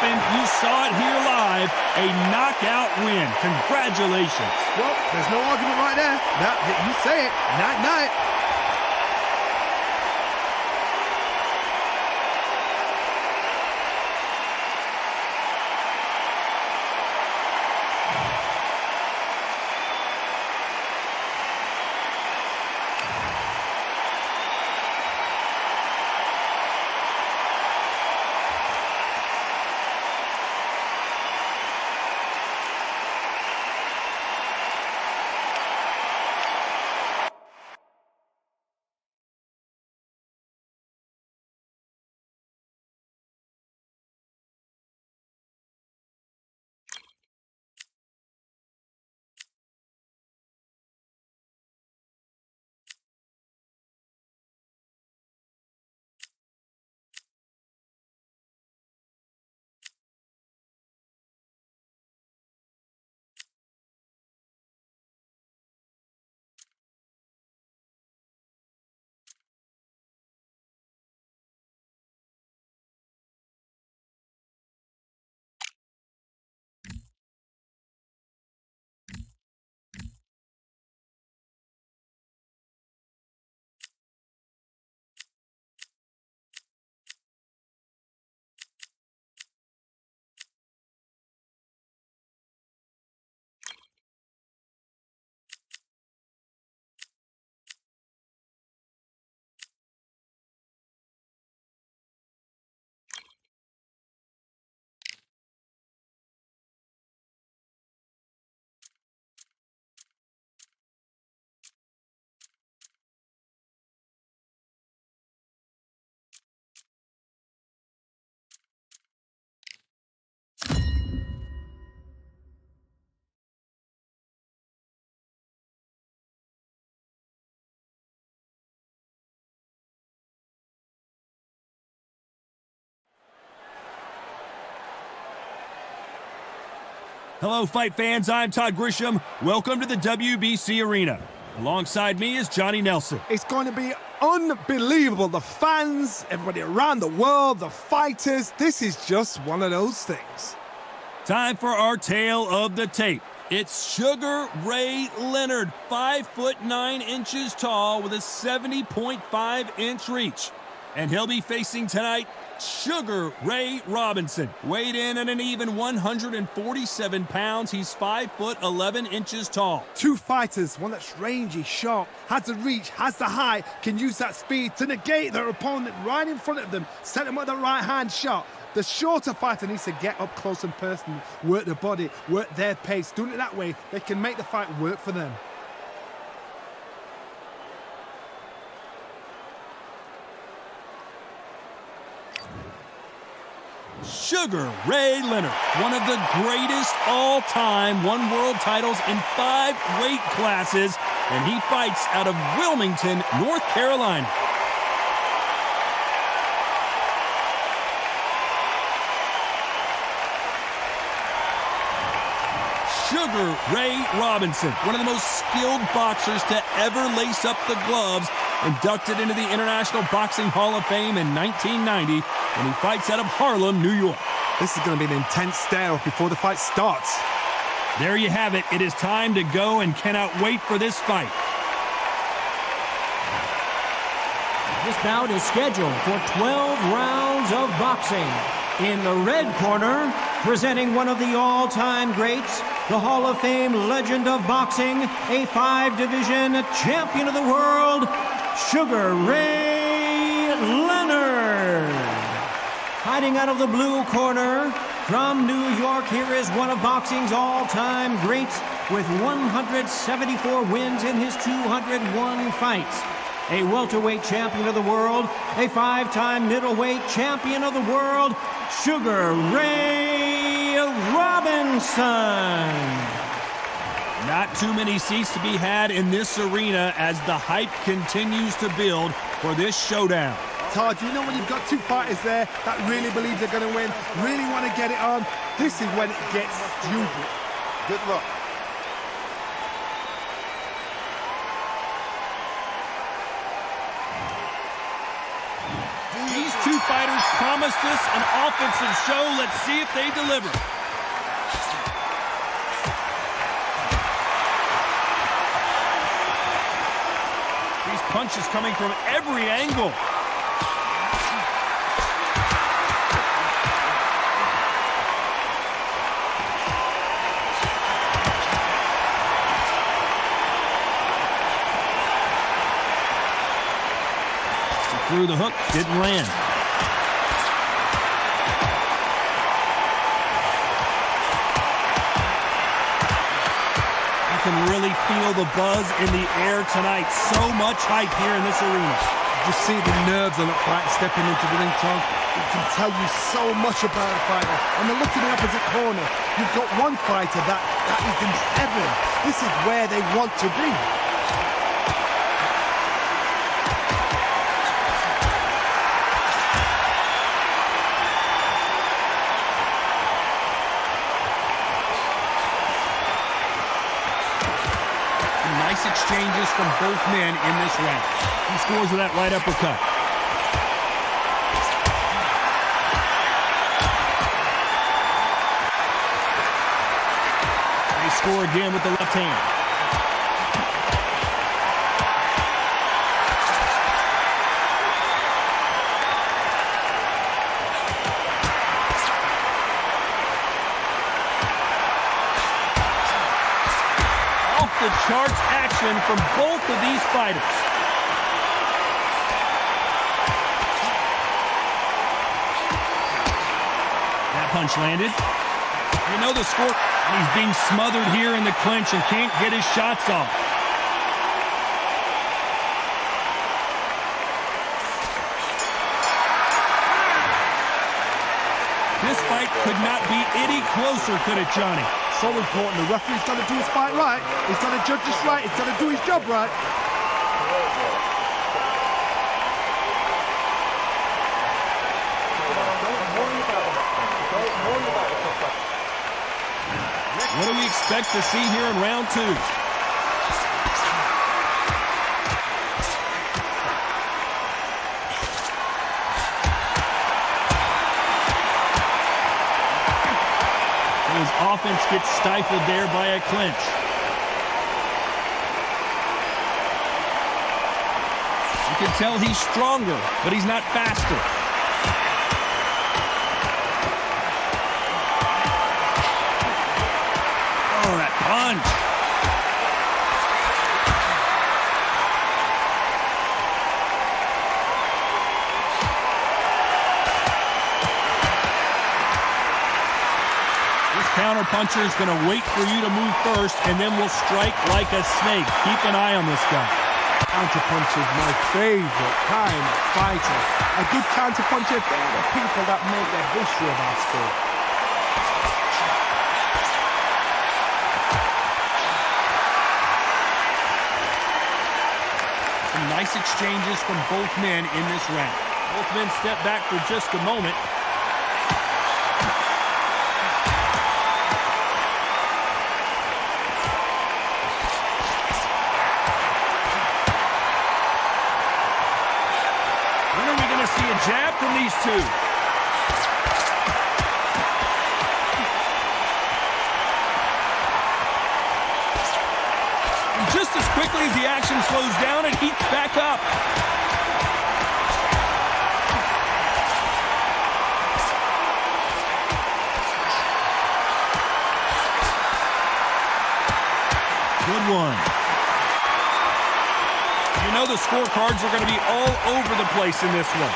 Speaker 1: You saw it here live, a knockout win. Congratulations.
Speaker 2: Well, there's no argument right there. You say it. Night-night.
Speaker 1: Hello, fight fans. I'm Todd Grisham. Welcome to the WBC Arena. Alongside me is Johnny Nelson.
Speaker 2: It's going to be unbelievable. The fans, everybody around the world, the fighters. This is just one of those things.
Speaker 1: Time for our tale of the tape. It's Sugar Ray Leonard, 5'9" tall with a 70.5-inch reach. And he'll be facing tonight Sugar Ray Robinson. Weighed in at an even 147 pounds, he's 5'11" tall.
Speaker 2: Two fighters, one that's rangy, sharp, has the reach, has the height, can use that speed to negate their opponent right in front of them, set them with the right hand shot. The shorter fighter needs to get up close and personal, work the body, work their pace. Doing it that way, they can make the fight work for them.
Speaker 1: Sugar Ray Leonard, one of the greatest all-time, won world titles in 5 weight classes, and he fights out of Wilmington, North Carolina. Sugar Ray Robinson, one of the most skilled boxers to ever lace up the gloves, inducted into the International Boxing Hall of Fame in 1990, and he fights out of Harlem, New York.
Speaker 2: This is going to be an intense stare-off before the fight starts.
Speaker 1: There you have it. It is time to go, and cannot wait for this fight.
Speaker 3: This bout is scheduled for 12 rounds of boxing. In the red corner, presenting one of the all-time greats, the Hall of Fame legend of boxing, a 5-division champion of the world, Sugar Ray Leonard. Hiding out of the blue corner, from New York, here is one of boxing's all-time greats with 174 wins in his 201 fights. A welterweight champion of the world, a 5-time middleweight champion of the world, Sugar Ray Robinson.
Speaker 1: Not too many seats to be had in this arena as the hype continues to build for this showdown.
Speaker 2: Todd, you know when you've got two fighters there that really believe they're going to win, really want to get it on, this is when it gets stupid.
Speaker 4: Good luck.
Speaker 1: These two fighters promised us an offensive show. Let's see if they deliver. These punches coming from every angle. Through the hook, didn't land. You can really feel the buzz in the air tonight. So much hype here in this arena.
Speaker 2: Just see the nerves on that fight stepping into the ring, Tom. It can tell you so much about a fighter. And then look at the opposite corner. You've got one fighter that is in heaven. This is where they want to be.
Speaker 1: Nice exchanges from both men in this round. He scores with that right uppercut. They score again with the left hand. The charts action from both of these fighters. That punch landed. You know the score. And he's being smothered here in the clinch and can't get his shots off. This fight could not be any closer, could it, Johnny?
Speaker 2: So important. The referee's got to do his fight right. He's got to judge this right. He's got to do his job right.
Speaker 1: What do we expect to see here in round 2? His offense gets stifled there by a clinch. You can tell he's stronger, but he's not faster. Oh, that punch. Counterpuncher is going to wait for you to move first, and then will strike like a snake. Keep an eye on this guy.
Speaker 2: Counterpuncher is my favorite kind of fighter. A good counterpuncher, they're the people that make the history of our sport.
Speaker 1: Some nice exchanges from both men in this round. Both men step back for just a moment. See a jab from these two. And just as quickly as the action slows down, it heats back up. Good one. You know the scorecards are going to be all over the place in this one.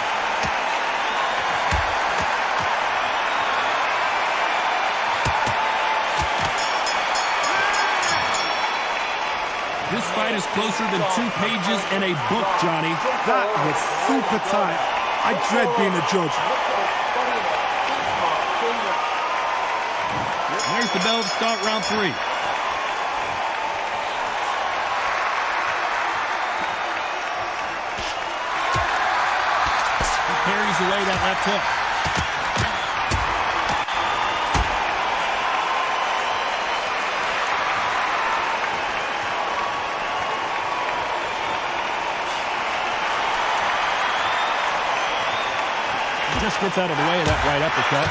Speaker 1: This fight is closer than 2 pages in a book, Johnny.
Speaker 2: That was super tight. I dread being a judge.
Speaker 1: There's the bell to start round 3. Carries away that left hook. He just gets out of the way of that right uppercut.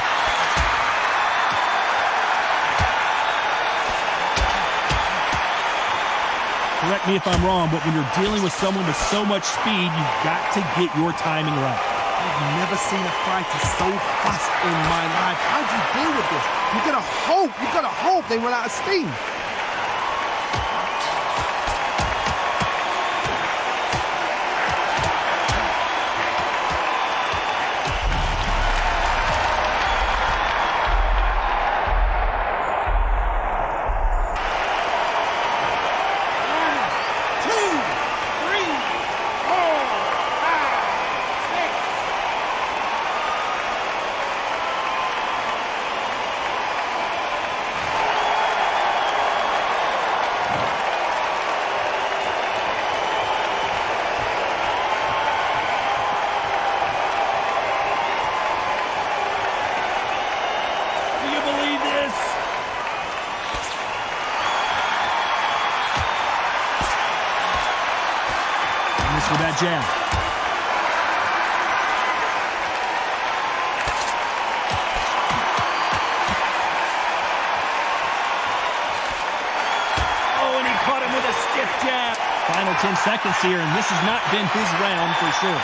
Speaker 1: Correct me if I'm wrong, but when you're dealing with someone with so much speed, you've got to get your timing right.
Speaker 2: I've never seen a fighter so fast in my life. How do you deal with this? You gotta hope they run out of steam. With that jab. Oh, and he caught him with a stiff jab. Final 10 seconds here, and this has not been his round for sure.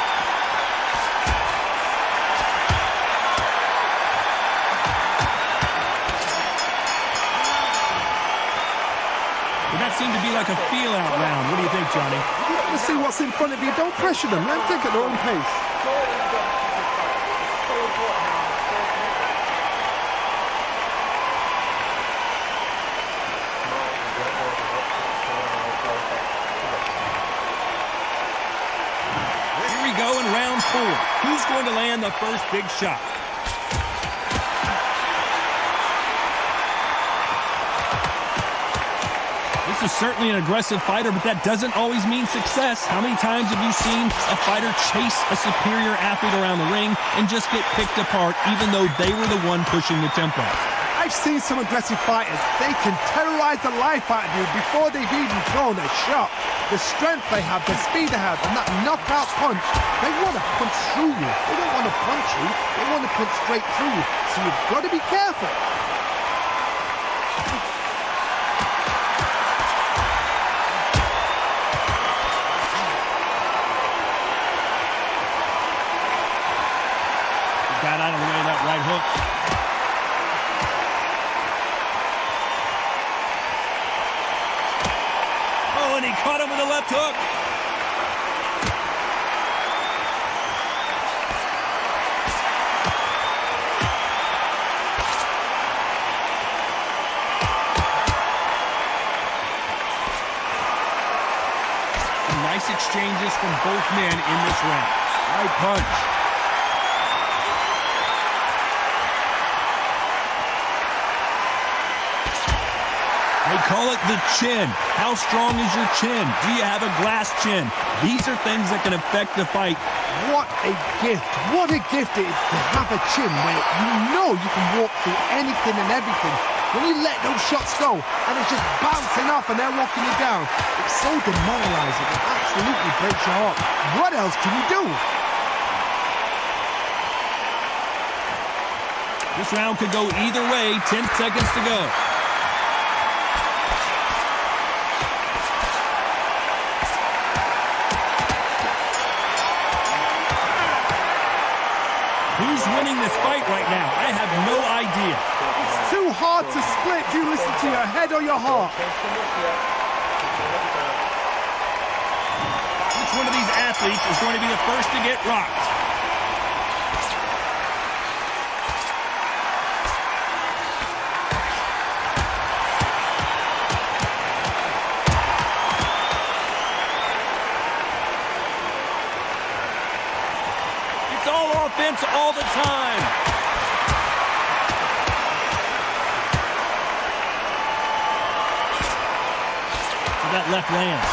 Speaker 2: But that seemed to be like a feel-out round. What do you think, Johnny? Let's see what's in front of you. Don't pressure them. Let them take at their own pace.
Speaker 1: Here we go in round 4. Who's going to land the first big shot? This is certainly an aggressive fighter, but that doesn't always mean success. How many times have you seen a fighter chase a superior athlete around the ring and just get picked apart even though they were the one pushing the tempo?
Speaker 2: I I've seen some aggressive fighters. They can terrorize the life out of you before they've even thrown a shot. The strength they have, the speed they have, and that knockout punch, they want to punch through you. They don't want to punch you, they want to punch straight through you. So you've got to be careful.
Speaker 1: Got out of the way of that right hook. Oh, and he caught him with a left hook. Some nice exchanges from both men in this round. Right punch. They call it the chin. How strong is your chin? Do you have a glass chin? These are things that can affect the fight.
Speaker 2: What a gift. What a gift it is to have a chin where you know you can walk through anything and everything. When you let those shots go and it's just bouncing off and they're walking you down, it's so demoralizing. It absolutely breaks your heart. What else can you do?
Speaker 1: This round could go either way. 10 seconds to go. Who's winning this fight right now? I have no idea.
Speaker 2: It's too hard to split. Do you listen to your head or your heart?
Speaker 1: Which one of these athletes is going to be the first to get rocked? It's all offense all the time. So that left lands.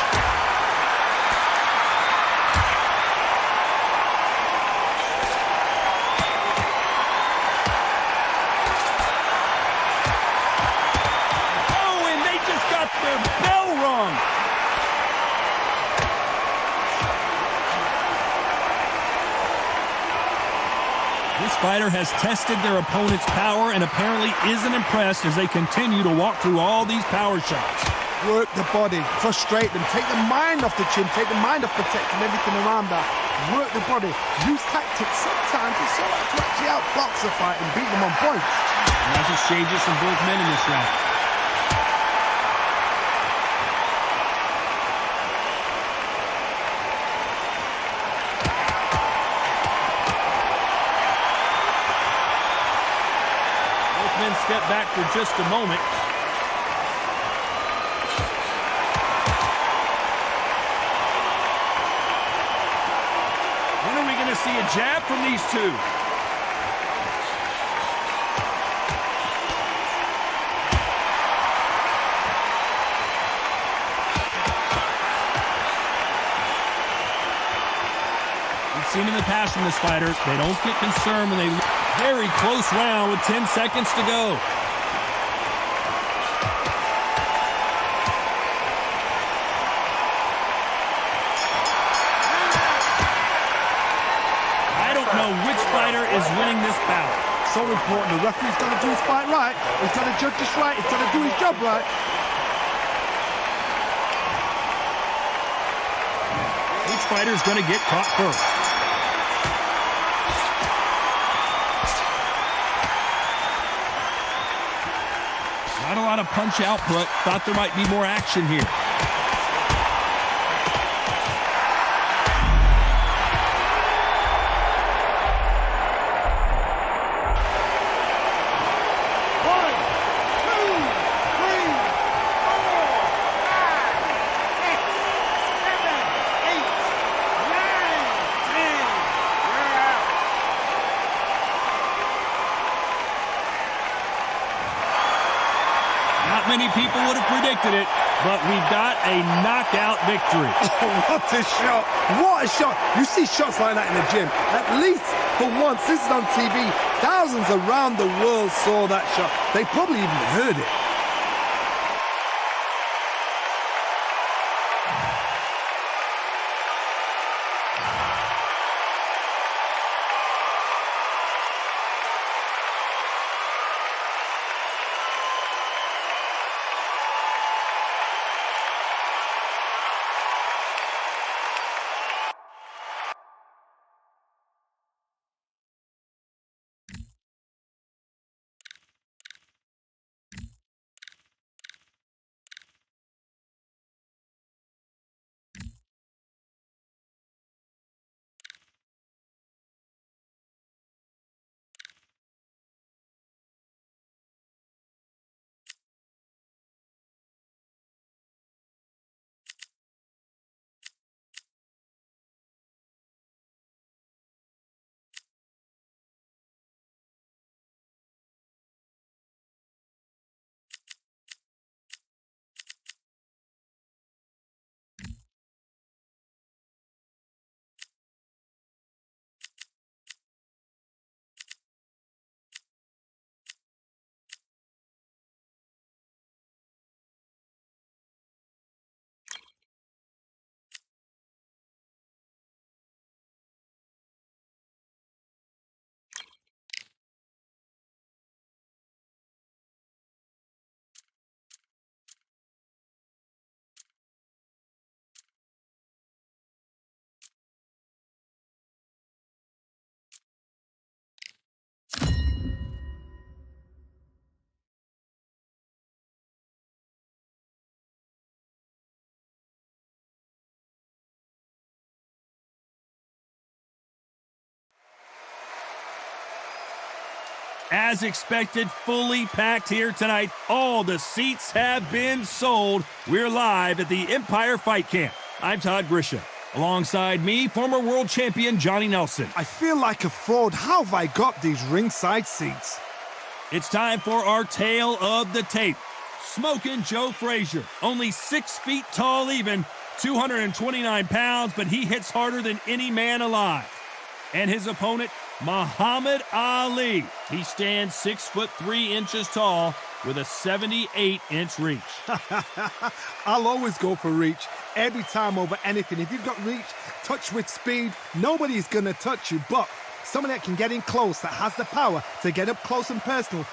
Speaker 1: Oh, and they just got their bell rung. This fighter has tested their opponent's power and apparently isn't impressed as they continue to walk through all these power shots.
Speaker 2: Work the body, frustrate them, take the mind off the chin, take the mind off protecting everything around that. Work the body, use tactics sometimes. It's so hard to actually outbox a fight and beat them on points.
Speaker 1: Nice exchanges from both men in this round. Both men step back for just a moment. When are we going to see a jab from these two? We've seen in the past from this fighter, they don't get concerned when they very close round with 10 seconds to go. I don't know which fighter is winning this bout.
Speaker 2: So important. The referee's got to do his fight right. He's got to judge this right. He's got to do his job right.
Speaker 1: Which fighter is going to get caught first? Not a lot of punch output. Thought there might be more action here. Not many people would have predicted it. but we've got a knockout victory.
Speaker 2: Oh, what a shot. What a shot. You see shots like that in the gym. At least for once, this is on TV. Thousands around the world saw that shot. They probably even heard it.
Speaker 1: As expected, fully packed here tonight. All the seats have been sold. We're live at the Empire Fight Camp. I'm Todd Grisham. Alongside me, former world champion Johnny Nelson.
Speaker 2: I feel like a fraud. How have I got these ringside seats?
Speaker 1: It's time for our tale of the tape. Smokin' Joe Frazier, only 6 feet tall even, 229 pounds, but he hits harder than any man alive. And his opponent, Muhammad Ali. He stands 6'3" tall with a 78-inch reach.
Speaker 2: I'll always go for reach every time over anything. If you've got reach, touch with speed, nobody's going to touch you. But someone that can get in close, that has the power to get up close and personal.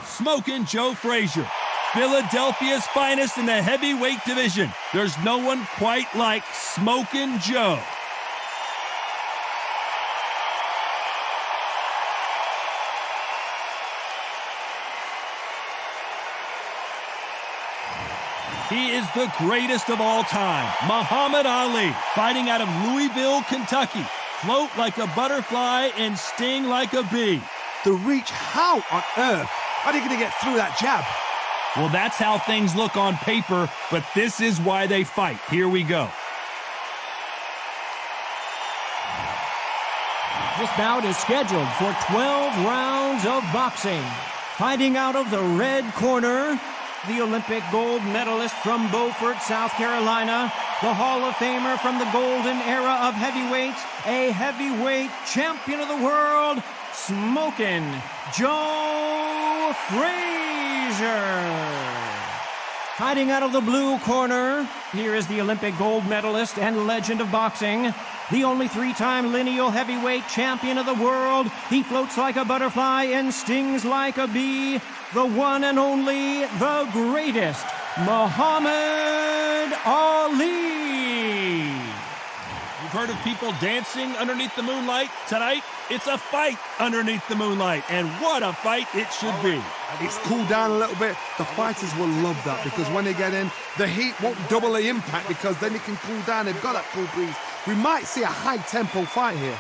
Speaker 1: Smokin' Joe Frazier, Philadelphia's finest in the heavyweight division. There's no one quite like Smokin' Joe. He is the greatest of all time, Muhammad Ali, fighting out of Louisville, Kentucky. Float like a butterfly and sting like a bee.
Speaker 2: The reach, how on earth are they going to get through that jab?
Speaker 1: Well, that's how things look on paper, but this is why they fight. Here we go.
Speaker 3: This bout is scheduled for 12 rounds of boxing. Fighting out of the red corner, the Olympic gold medalist from Beaufort, South Carolina, the Hall of Famer from the golden era of heavyweights, a heavyweight champion of the world, Smokin' Joe Frazier. Hiding out of the blue corner, here is the Olympic gold medalist and legend of boxing, the only 3-time lineal heavyweight champion of the world. He floats like a butterfly and stings like a bee. The one and only, the greatest, Muhammad Ali.
Speaker 1: You've heard of people dancing underneath the moonlight? Tonight, it's a fight underneath the moonlight, and what a fight it should be.
Speaker 2: It's cooled down a little bit. The fighters will love that because when they get in, the heat won't double the impact because then it can cool down. They've got that cool breeze. We might see a high-tempo fight here.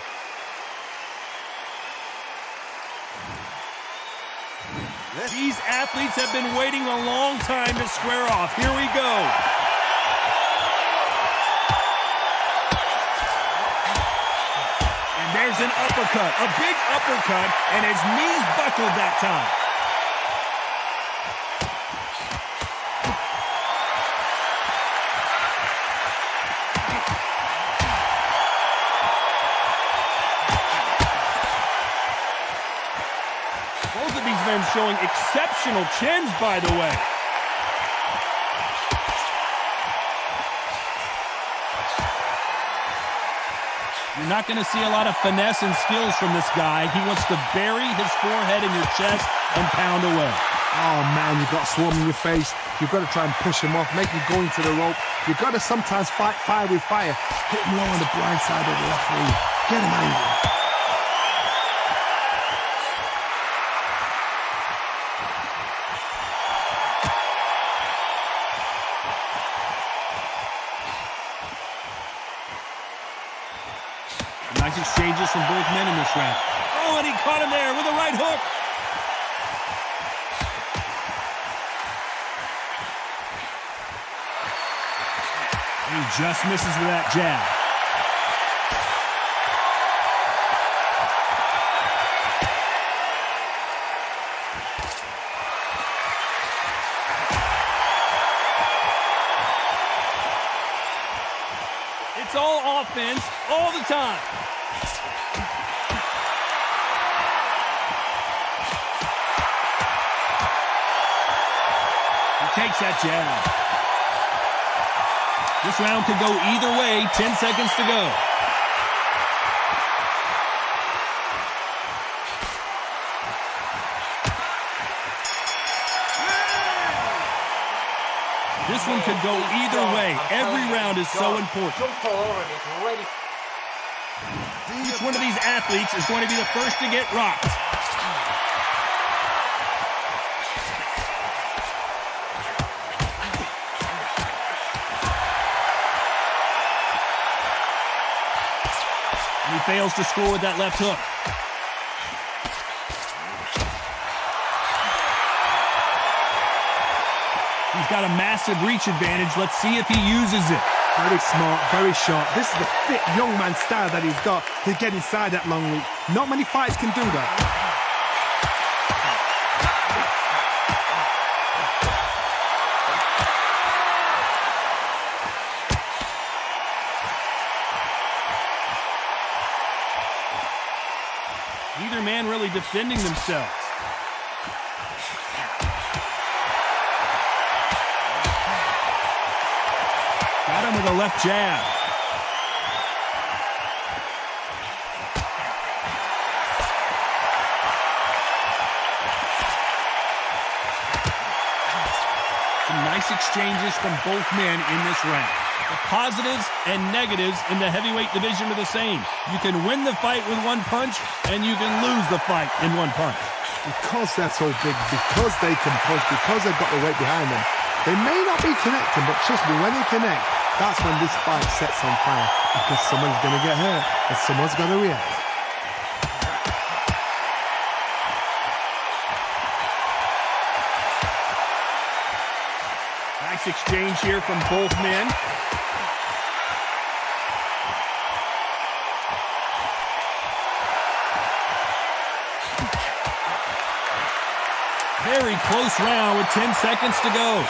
Speaker 1: These athletes have been waiting a long time to square off. Here we go. And there's an uppercut, a big uppercut, and his knees buckled that time. showing exceptional chins, by the way. You're not going to see a lot of finesse and skills from this guy. He wants to bury his forehead in your chest and pound away.
Speaker 2: Oh, man, you've got swarm in your face. You've got to try and push him off, make him go into the rope. You've got to sometimes fight fire with fire. Hit him low on the blind side of the referee. Get him angry.
Speaker 1: Nice exchanges from both men in this round. Oh, and he caught him there with a right hook. He just misses with that jab. It's all offense all the time. He takes that jab. This round could go either way. 10 seconds to go. This one could go either way. Every round is so important. Each one of these athletes is going to be the first to get rocked. And he fails to score with that left hook. He's got a massive reach advantage. Let's see if he uses it.
Speaker 2: Very smart, very sharp. This is the fit young man style that he's got to get inside that long reach. Not many fighters can do that.
Speaker 1: Neither man really defending themselves. Got him with a left jab. Some nice exchanges from both men in this round. The positives and negatives in the heavyweight division are the same. You can win the fight with one punch, and you can lose the fight in one punch.
Speaker 2: Because they're so big, because they can punch, because they've got the weight behind them, they may not be connecting, but trust me, when they connect, that's when this fight sets on fire. Because someone's going to get hurt, and someone's got to react.
Speaker 1: Nice exchange here from both men. Very close round with 10 seconds to go.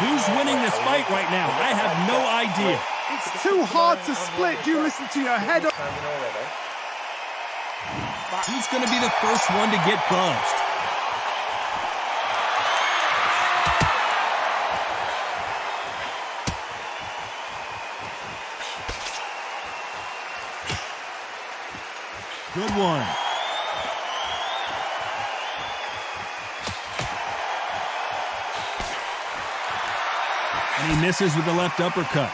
Speaker 1: Who's winning this fight right now? I have no idea.
Speaker 2: It's too hard to split. Do you listen to your head?
Speaker 1: Who's going to be the first one to get buzzed? Good one. And he misses with the left uppercut.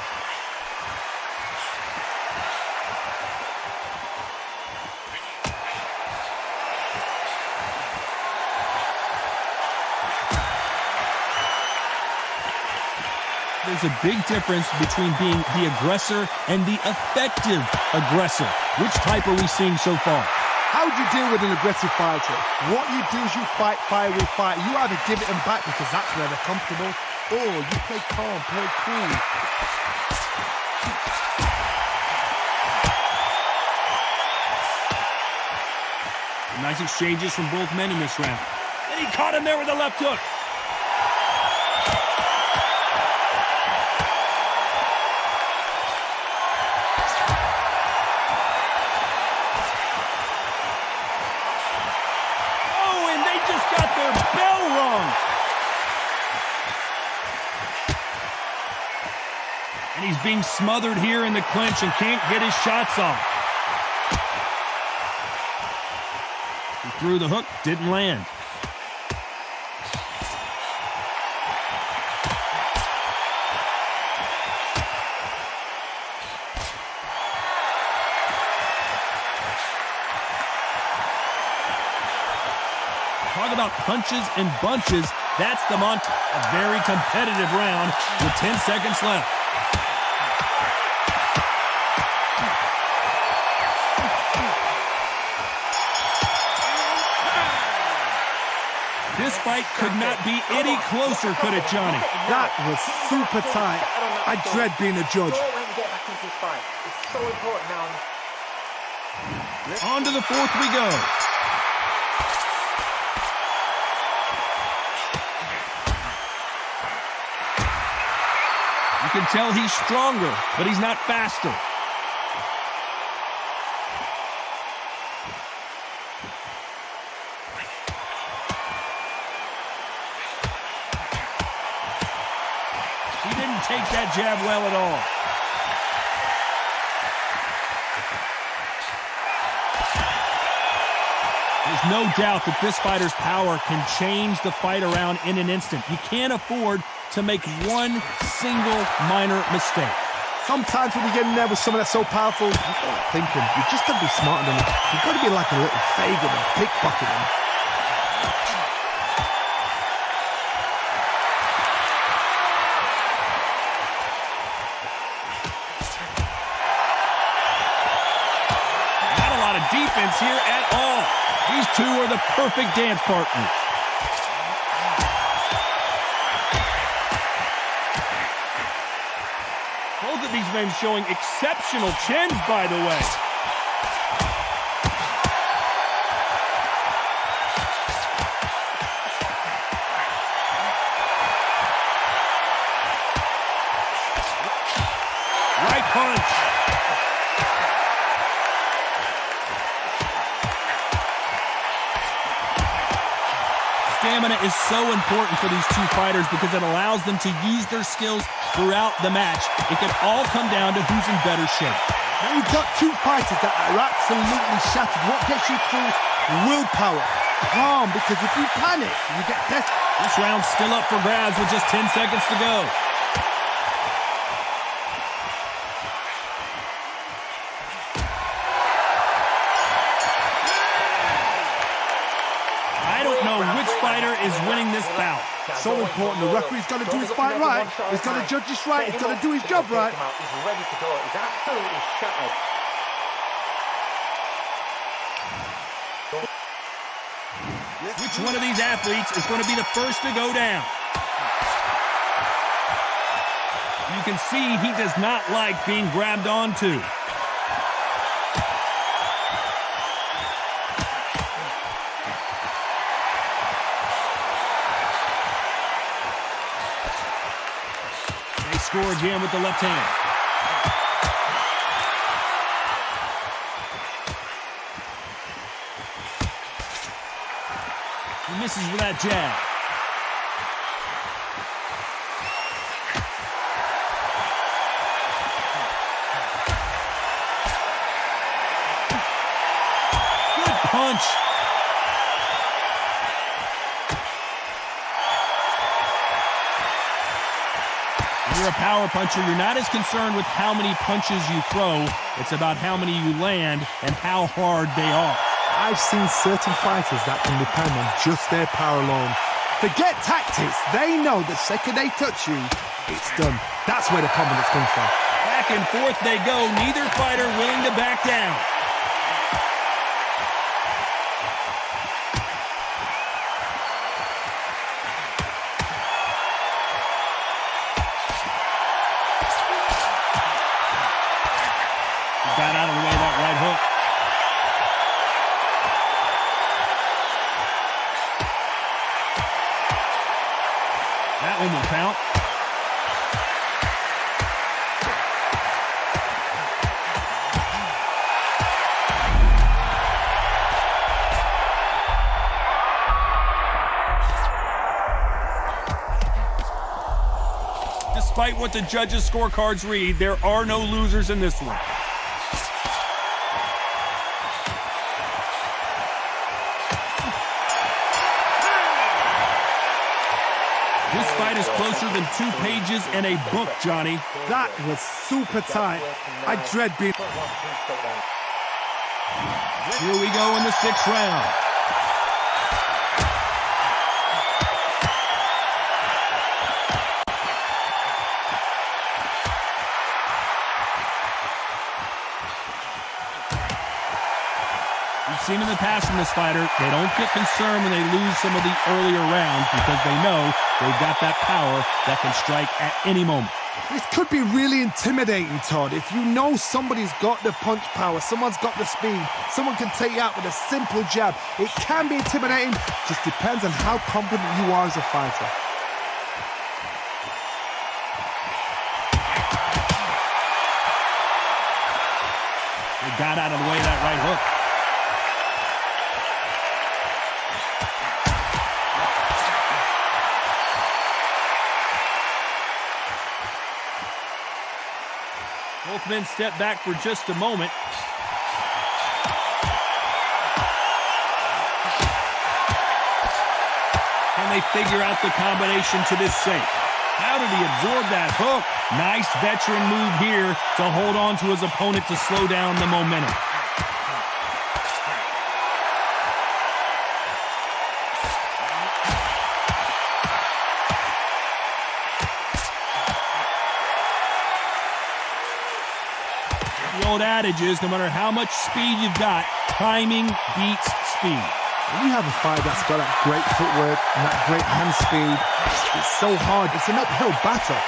Speaker 1: There's a big difference between being the aggressor and the effective aggressor. Which type are we seeing so far?
Speaker 2: How do you deal with an aggressive fighter? What you do is you fight fire with fire. You either give it them back because that's where they're comfortable, or you play calm, play cool.
Speaker 1: Nice exchanges from both men in this round. And he caught him there with a left hook. being smothered here in the clinch and can't get his shots off. He threw the hook, didn't land. Talk about punches and bunches. That's the mantra. A very competitive round with 10 seconds left. This fight could not be any closer, could it, Johnny?
Speaker 2: That was super tight. I dread being a judge.
Speaker 5: It's so important now.
Speaker 1: On to the fourth we go. You can tell he's stronger, but he's not faster. He didn't take that jab well at all. There's no doubt that this fighter's power can change the fight around in an instant. You can't afford to make one single minor mistake.
Speaker 2: Sometimes when you get in there with someone that's so powerful, you start thinking, you've just got to be smarter than them. You've got to be like a little Fagin and pickpocket them.
Speaker 1: Not a lot of defense here at all. These two are the perfect dance partners. Both of these men showing exceptional chins, by the way. Right punch. Stamina is so important for these two fighters because it allows them to use their skills throughout the match. It can all come down to who's in better shape.
Speaker 2: Now you've got two fighters that are absolutely shattered. What gets you through? Willpower. Calm, because if you panic, you get desperate.
Speaker 1: This round's still up for grabs with just 10 seconds to go. I don't know which fighter is winning this bout.
Speaker 2: So important. The referee's got to do his fight right. He's got to judge this right. He's got to do his job right.
Speaker 5: He's ready to go. He's absolutely shattered.
Speaker 1: Which one of these athletes is going to be the first to go down? You can see he does not like being grabbed onto. They score again with the left hand. He misses with that jab. Good punch. When you're a power puncher, you're not as concerned with how many punches you throw. It's about how many you land and how hard they are.
Speaker 2: I've seen certain fighters that can depend on just their power alone. Forget tactics. They know the second they touch you, it's done. That's where the confidence comes from.
Speaker 1: Back and forth they go. Neither fighter willing to back down. He got out of the way of that right hook. That one will count. despite what the judges' scorecards read, there are no losers in this one. This fight is closer than 2 pages in a book, Johnny.
Speaker 2: That was super tight. I dread being...
Speaker 1: Here we go in the 6th round. We've seen in the past from this fighter, they don't get concerned when they lose some of the earlier rounds because they know they've got that power that can strike at any moment.
Speaker 2: This could be really intimidating, Todd. If you know somebody's got the punch power, someone's got the speed, someone can take you out with a simple jab. It can be intimidating, just depends on how confident you are as a fighter.
Speaker 1: They got out of the way of that right hook. Both men step back for just a moment. Can they figure out the combination to this safe? How did he absorb that hook? Nice veteran move here to hold on to his opponent to slow down the momentum. The old adage is, no matter how much speed you've got, timing beats speed.
Speaker 2: When you have a fight that's got that great footwork and that great hand speed, it's so hard. It's an uphill battle.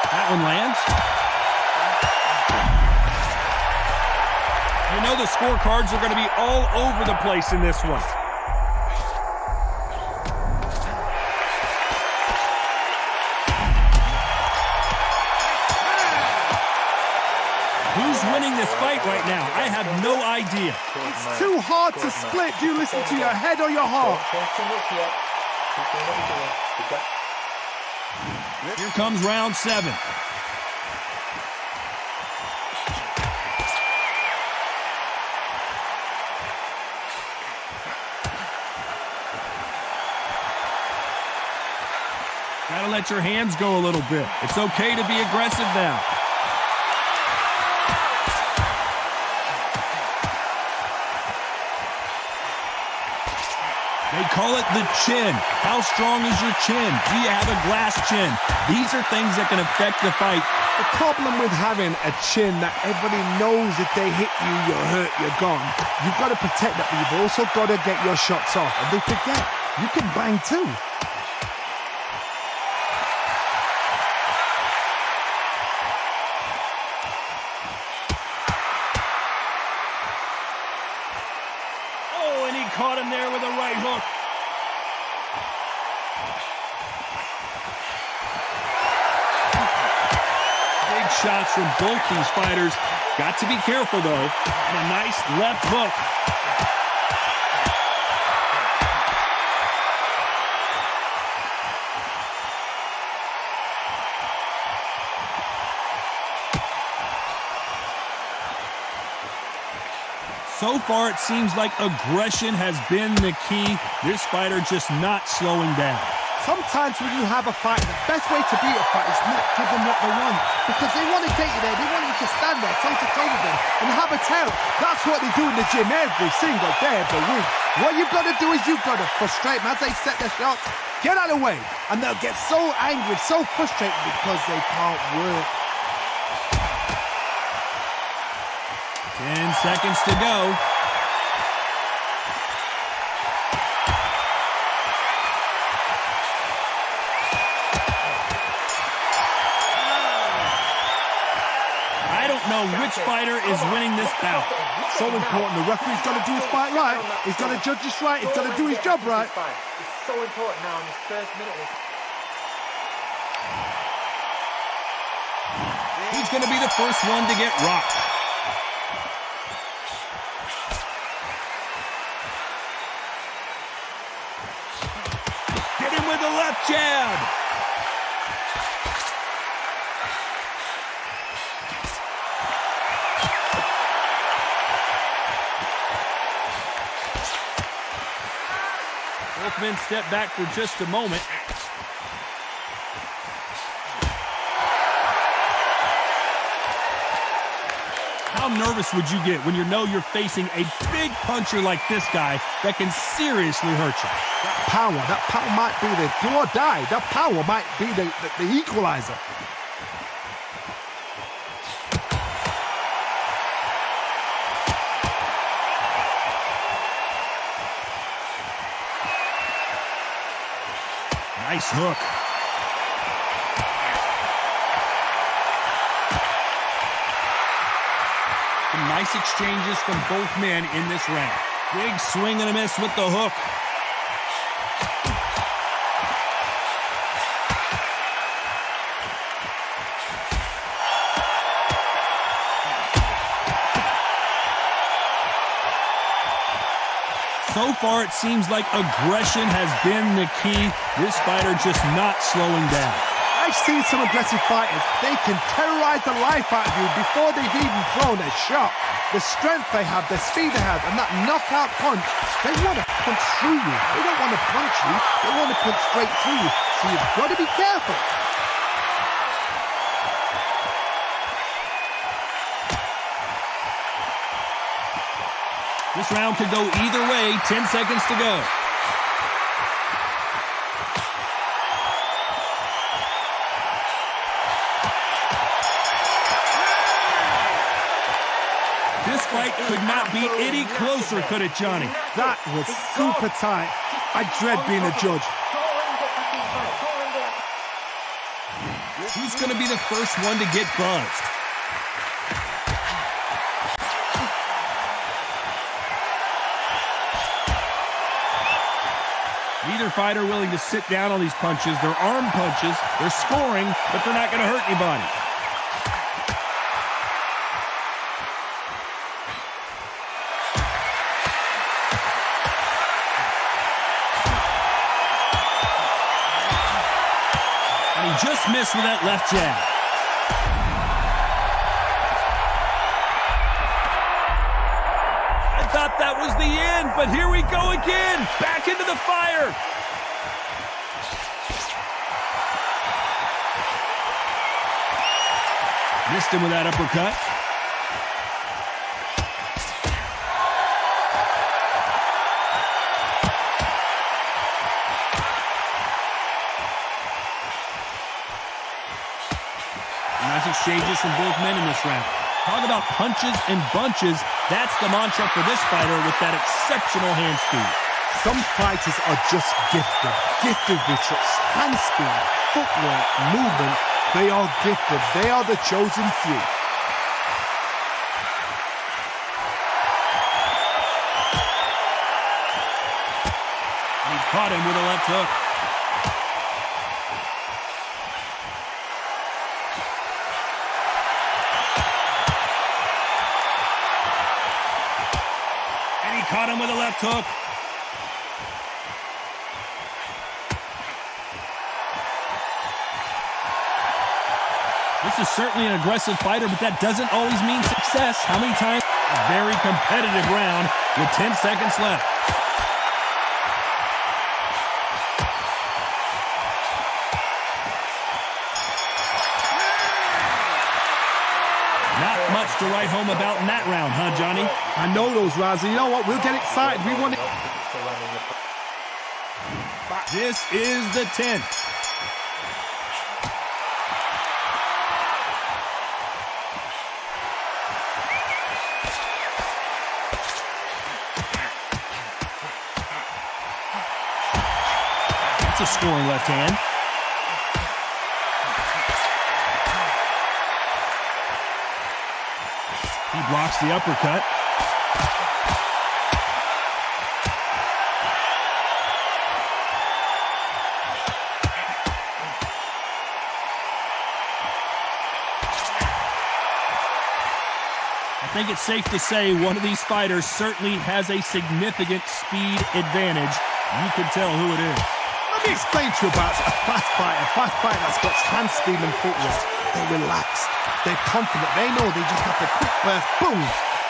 Speaker 1: That one lands. You know the scorecards are going to be all over the place in this one. Who's winning this fight right now? I have no idea.
Speaker 2: It's too hard to split. Do you listen to your head or your heart?
Speaker 1: Here comes round 7. Gotta let your hands go a little bit. It's okay to be aggressive now. They call it the chin. How strong is your chin? Do you have a glass chin? These are things that can affect the fight.
Speaker 2: The problem with having a chin that everybody knows if they hit you, you're hurt, you're gone. You've got to protect that, but you've also got to get your shots off. And they forget, you can bang too.
Speaker 1: Oh, and he caught him there with a right hook. Big shots from both these fighters. Got to be careful, though. And a nice left hook. So far, it seems like aggression has been the key. This fighter just not slowing down.
Speaker 2: Sometimes when you have a fight, the best way to beat a fight is not give them what they want. Because they want to get you there. They want you to stand there, toe-to-toe with them, and have a tail. That's what they do in the gym every single day of the week. What you've got to do is you've got to frustrate them as they set their shots. Get out of the way. And they'll get so angry, so frustrated because they can't work.
Speaker 1: 10 seconds to go. I don't know which fighter is winning this bout.
Speaker 2: So important. The referee's got to do his fight right. He's got to judge this right. He's got to do his job right.
Speaker 5: It's so important now in this first minute.
Speaker 1: He's going to be the first one to get rocked. jab. Both men step back for just a moment. How nervous would you get when you know you're facing a big puncher like this guy that can seriously hurt you?
Speaker 2: That power might be the do or die. That power might be the equalizer.
Speaker 1: Nice hook. Some nice exchanges from both men in this round. Big swing and a miss with the hook. So far, it seems like aggression has been the key. This fighter just not slowing down.
Speaker 2: I've seen some aggressive fighters. They can terrorize the life out of you before they've even thrown a shot. The strength they have, the speed they have, and that knockout punch, they want to punch through you. They don't want to punch you. They want to punch straight through you. So you've got to be careful.
Speaker 1: This round could go either way. 10 seconds to go. This fight could not be any closer, could it, Johnny?
Speaker 2: That was super tight. I dread being a judge.
Speaker 1: Who's going to be the first one to get buzzed? Neither fighter willing to sit down on these punches. They're arm punches. They're scoring, but they're not going to hurt anybody. And he just missed with that left jab. I thought that was the end, but here we go again. Back into the fire. Missed him with that uppercut. Nice exchanges from both men in this round. Talk about punches and bunches. That's the mantra for this fighter with that exceptional hand speed.
Speaker 2: Some fighters are just gifted. Gifted with hand speed, footwork, movement. They are gifted. They are the chosen few.
Speaker 1: He caught him with a left hook. And he caught him with a left hook. This is certainly an aggressive fighter, but that doesn't always mean success. How many times? A very competitive round with 10 seconds left. Not much to write home about in that round, huh, Johnny?
Speaker 2: I know those rounds. You know what? We'll get excited. We want it.
Speaker 1: This is the 10th. That's a scoring left hand. He blocks the uppercut. I think it's safe to say one of these fighters certainly has a significant speed advantage. You can tell who it is.
Speaker 2: Let explain to you about a fast fighter that's got hand speed and footwork. They're relaxed. They're confident. They know they just have to quick burst, boom.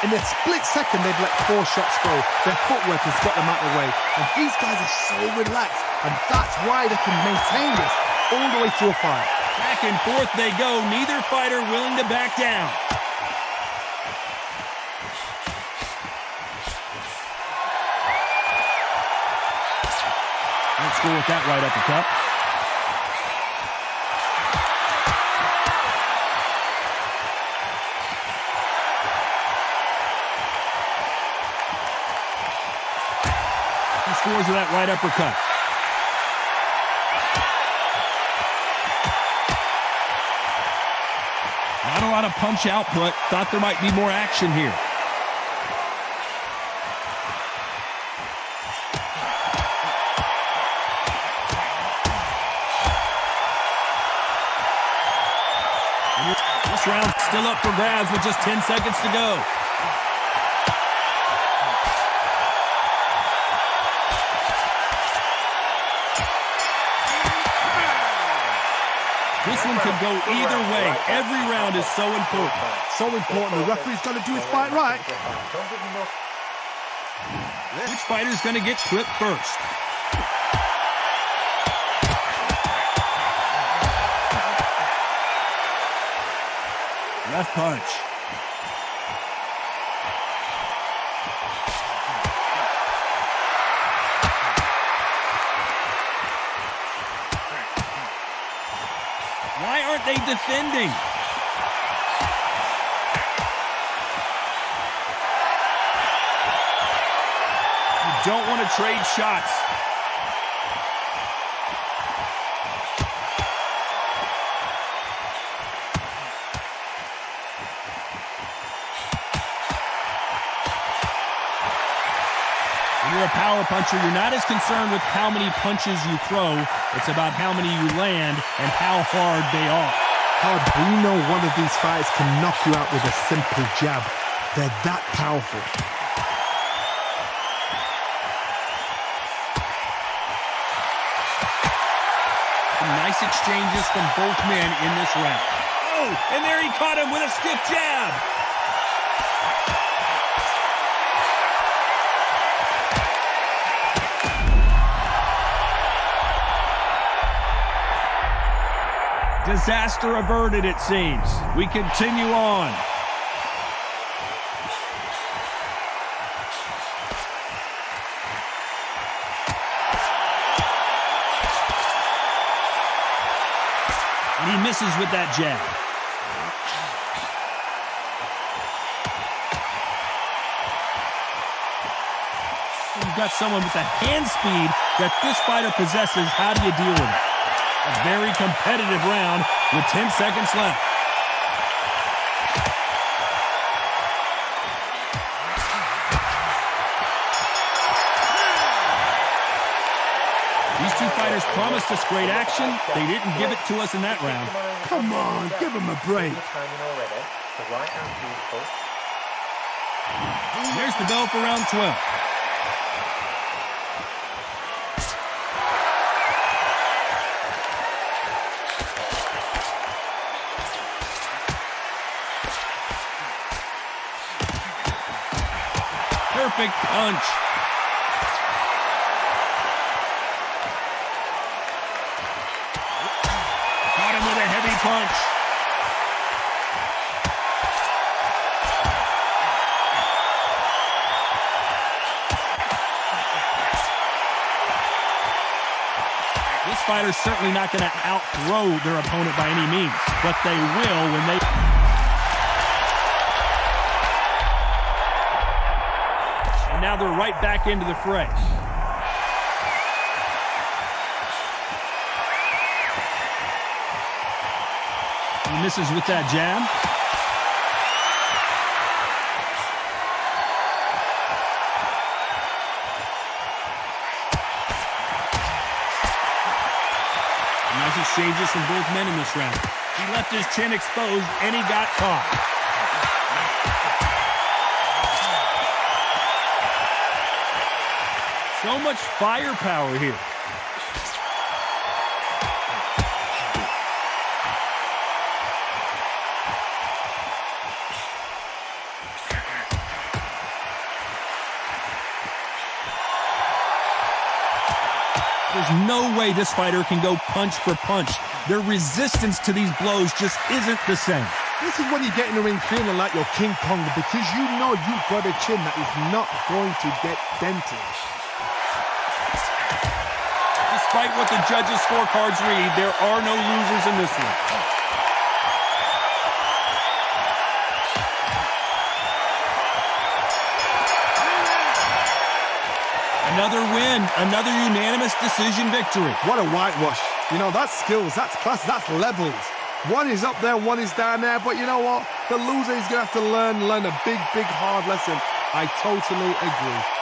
Speaker 2: In a split second, they'd let 4 shots go. Their footwork has got them out of the way. And these guys are so relaxed. And that's why they can maintain this all the way through a fight.
Speaker 1: Back and forth they go. Neither fighter willing to back down. Let's go with that right uppercut. He scores with that right uppercut. Not a lot of punch output. Thought there might be more action here. This round still up for grabs with just 10 seconds to go. This one could go either way. Every round is so important.
Speaker 2: So important. The referee's got to do his fight right.
Speaker 1: Which fighter's going to get clipped first? Left punch. Why aren't they defending? You don't want to trade shots. When you're a power puncher, you're not as concerned with how many punches you throw. It's about how many you land and how hard they are.
Speaker 2: Hard, we know one of these fighters can knock you out with a simple jab. They're that powerful.
Speaker 1: Some nice exchanges from both men in this round. Oh, and there he caught him with a stiff jab. Disaster averted, it seems. We continue on. And he misses with that jab. You've got someone with the hand speed that this fighter possesses. How do you deal with it? A very competitive round with 10 seconds left. These two fighters promised us great action. They didn't give it to us in that round.
Speaker 2: Come on, give him a break.
Speaker 1: There's the bell for round 12. Perfect punch. Caught him with a heavy punch. This fighter's certainly not going to outthrow their opponent by any means, but they will when they... Now they're right back into the fray. He misses with that jab. Nice exchanges from both men in this round. He left his chin exposed and he got caught. So much firepower here. There's no way this fighter can go punch for punch. Their resistance to these blows just isn't the same.
Speaker 2: This is when you get in the ring feeling like you're King Kong because you know you've got a chin that is not going to get dented.
Speaker 1: Despite what the judges' scorecards read, there are no losers in this one. Another win, another unanimous decision victory.
Speaker 2: What a whitewash. You know, that's skills, that's class, that's levels. One is up there, one is down there, but you know what? The loser is going to have to learn a big, hard lesson. I totally agree.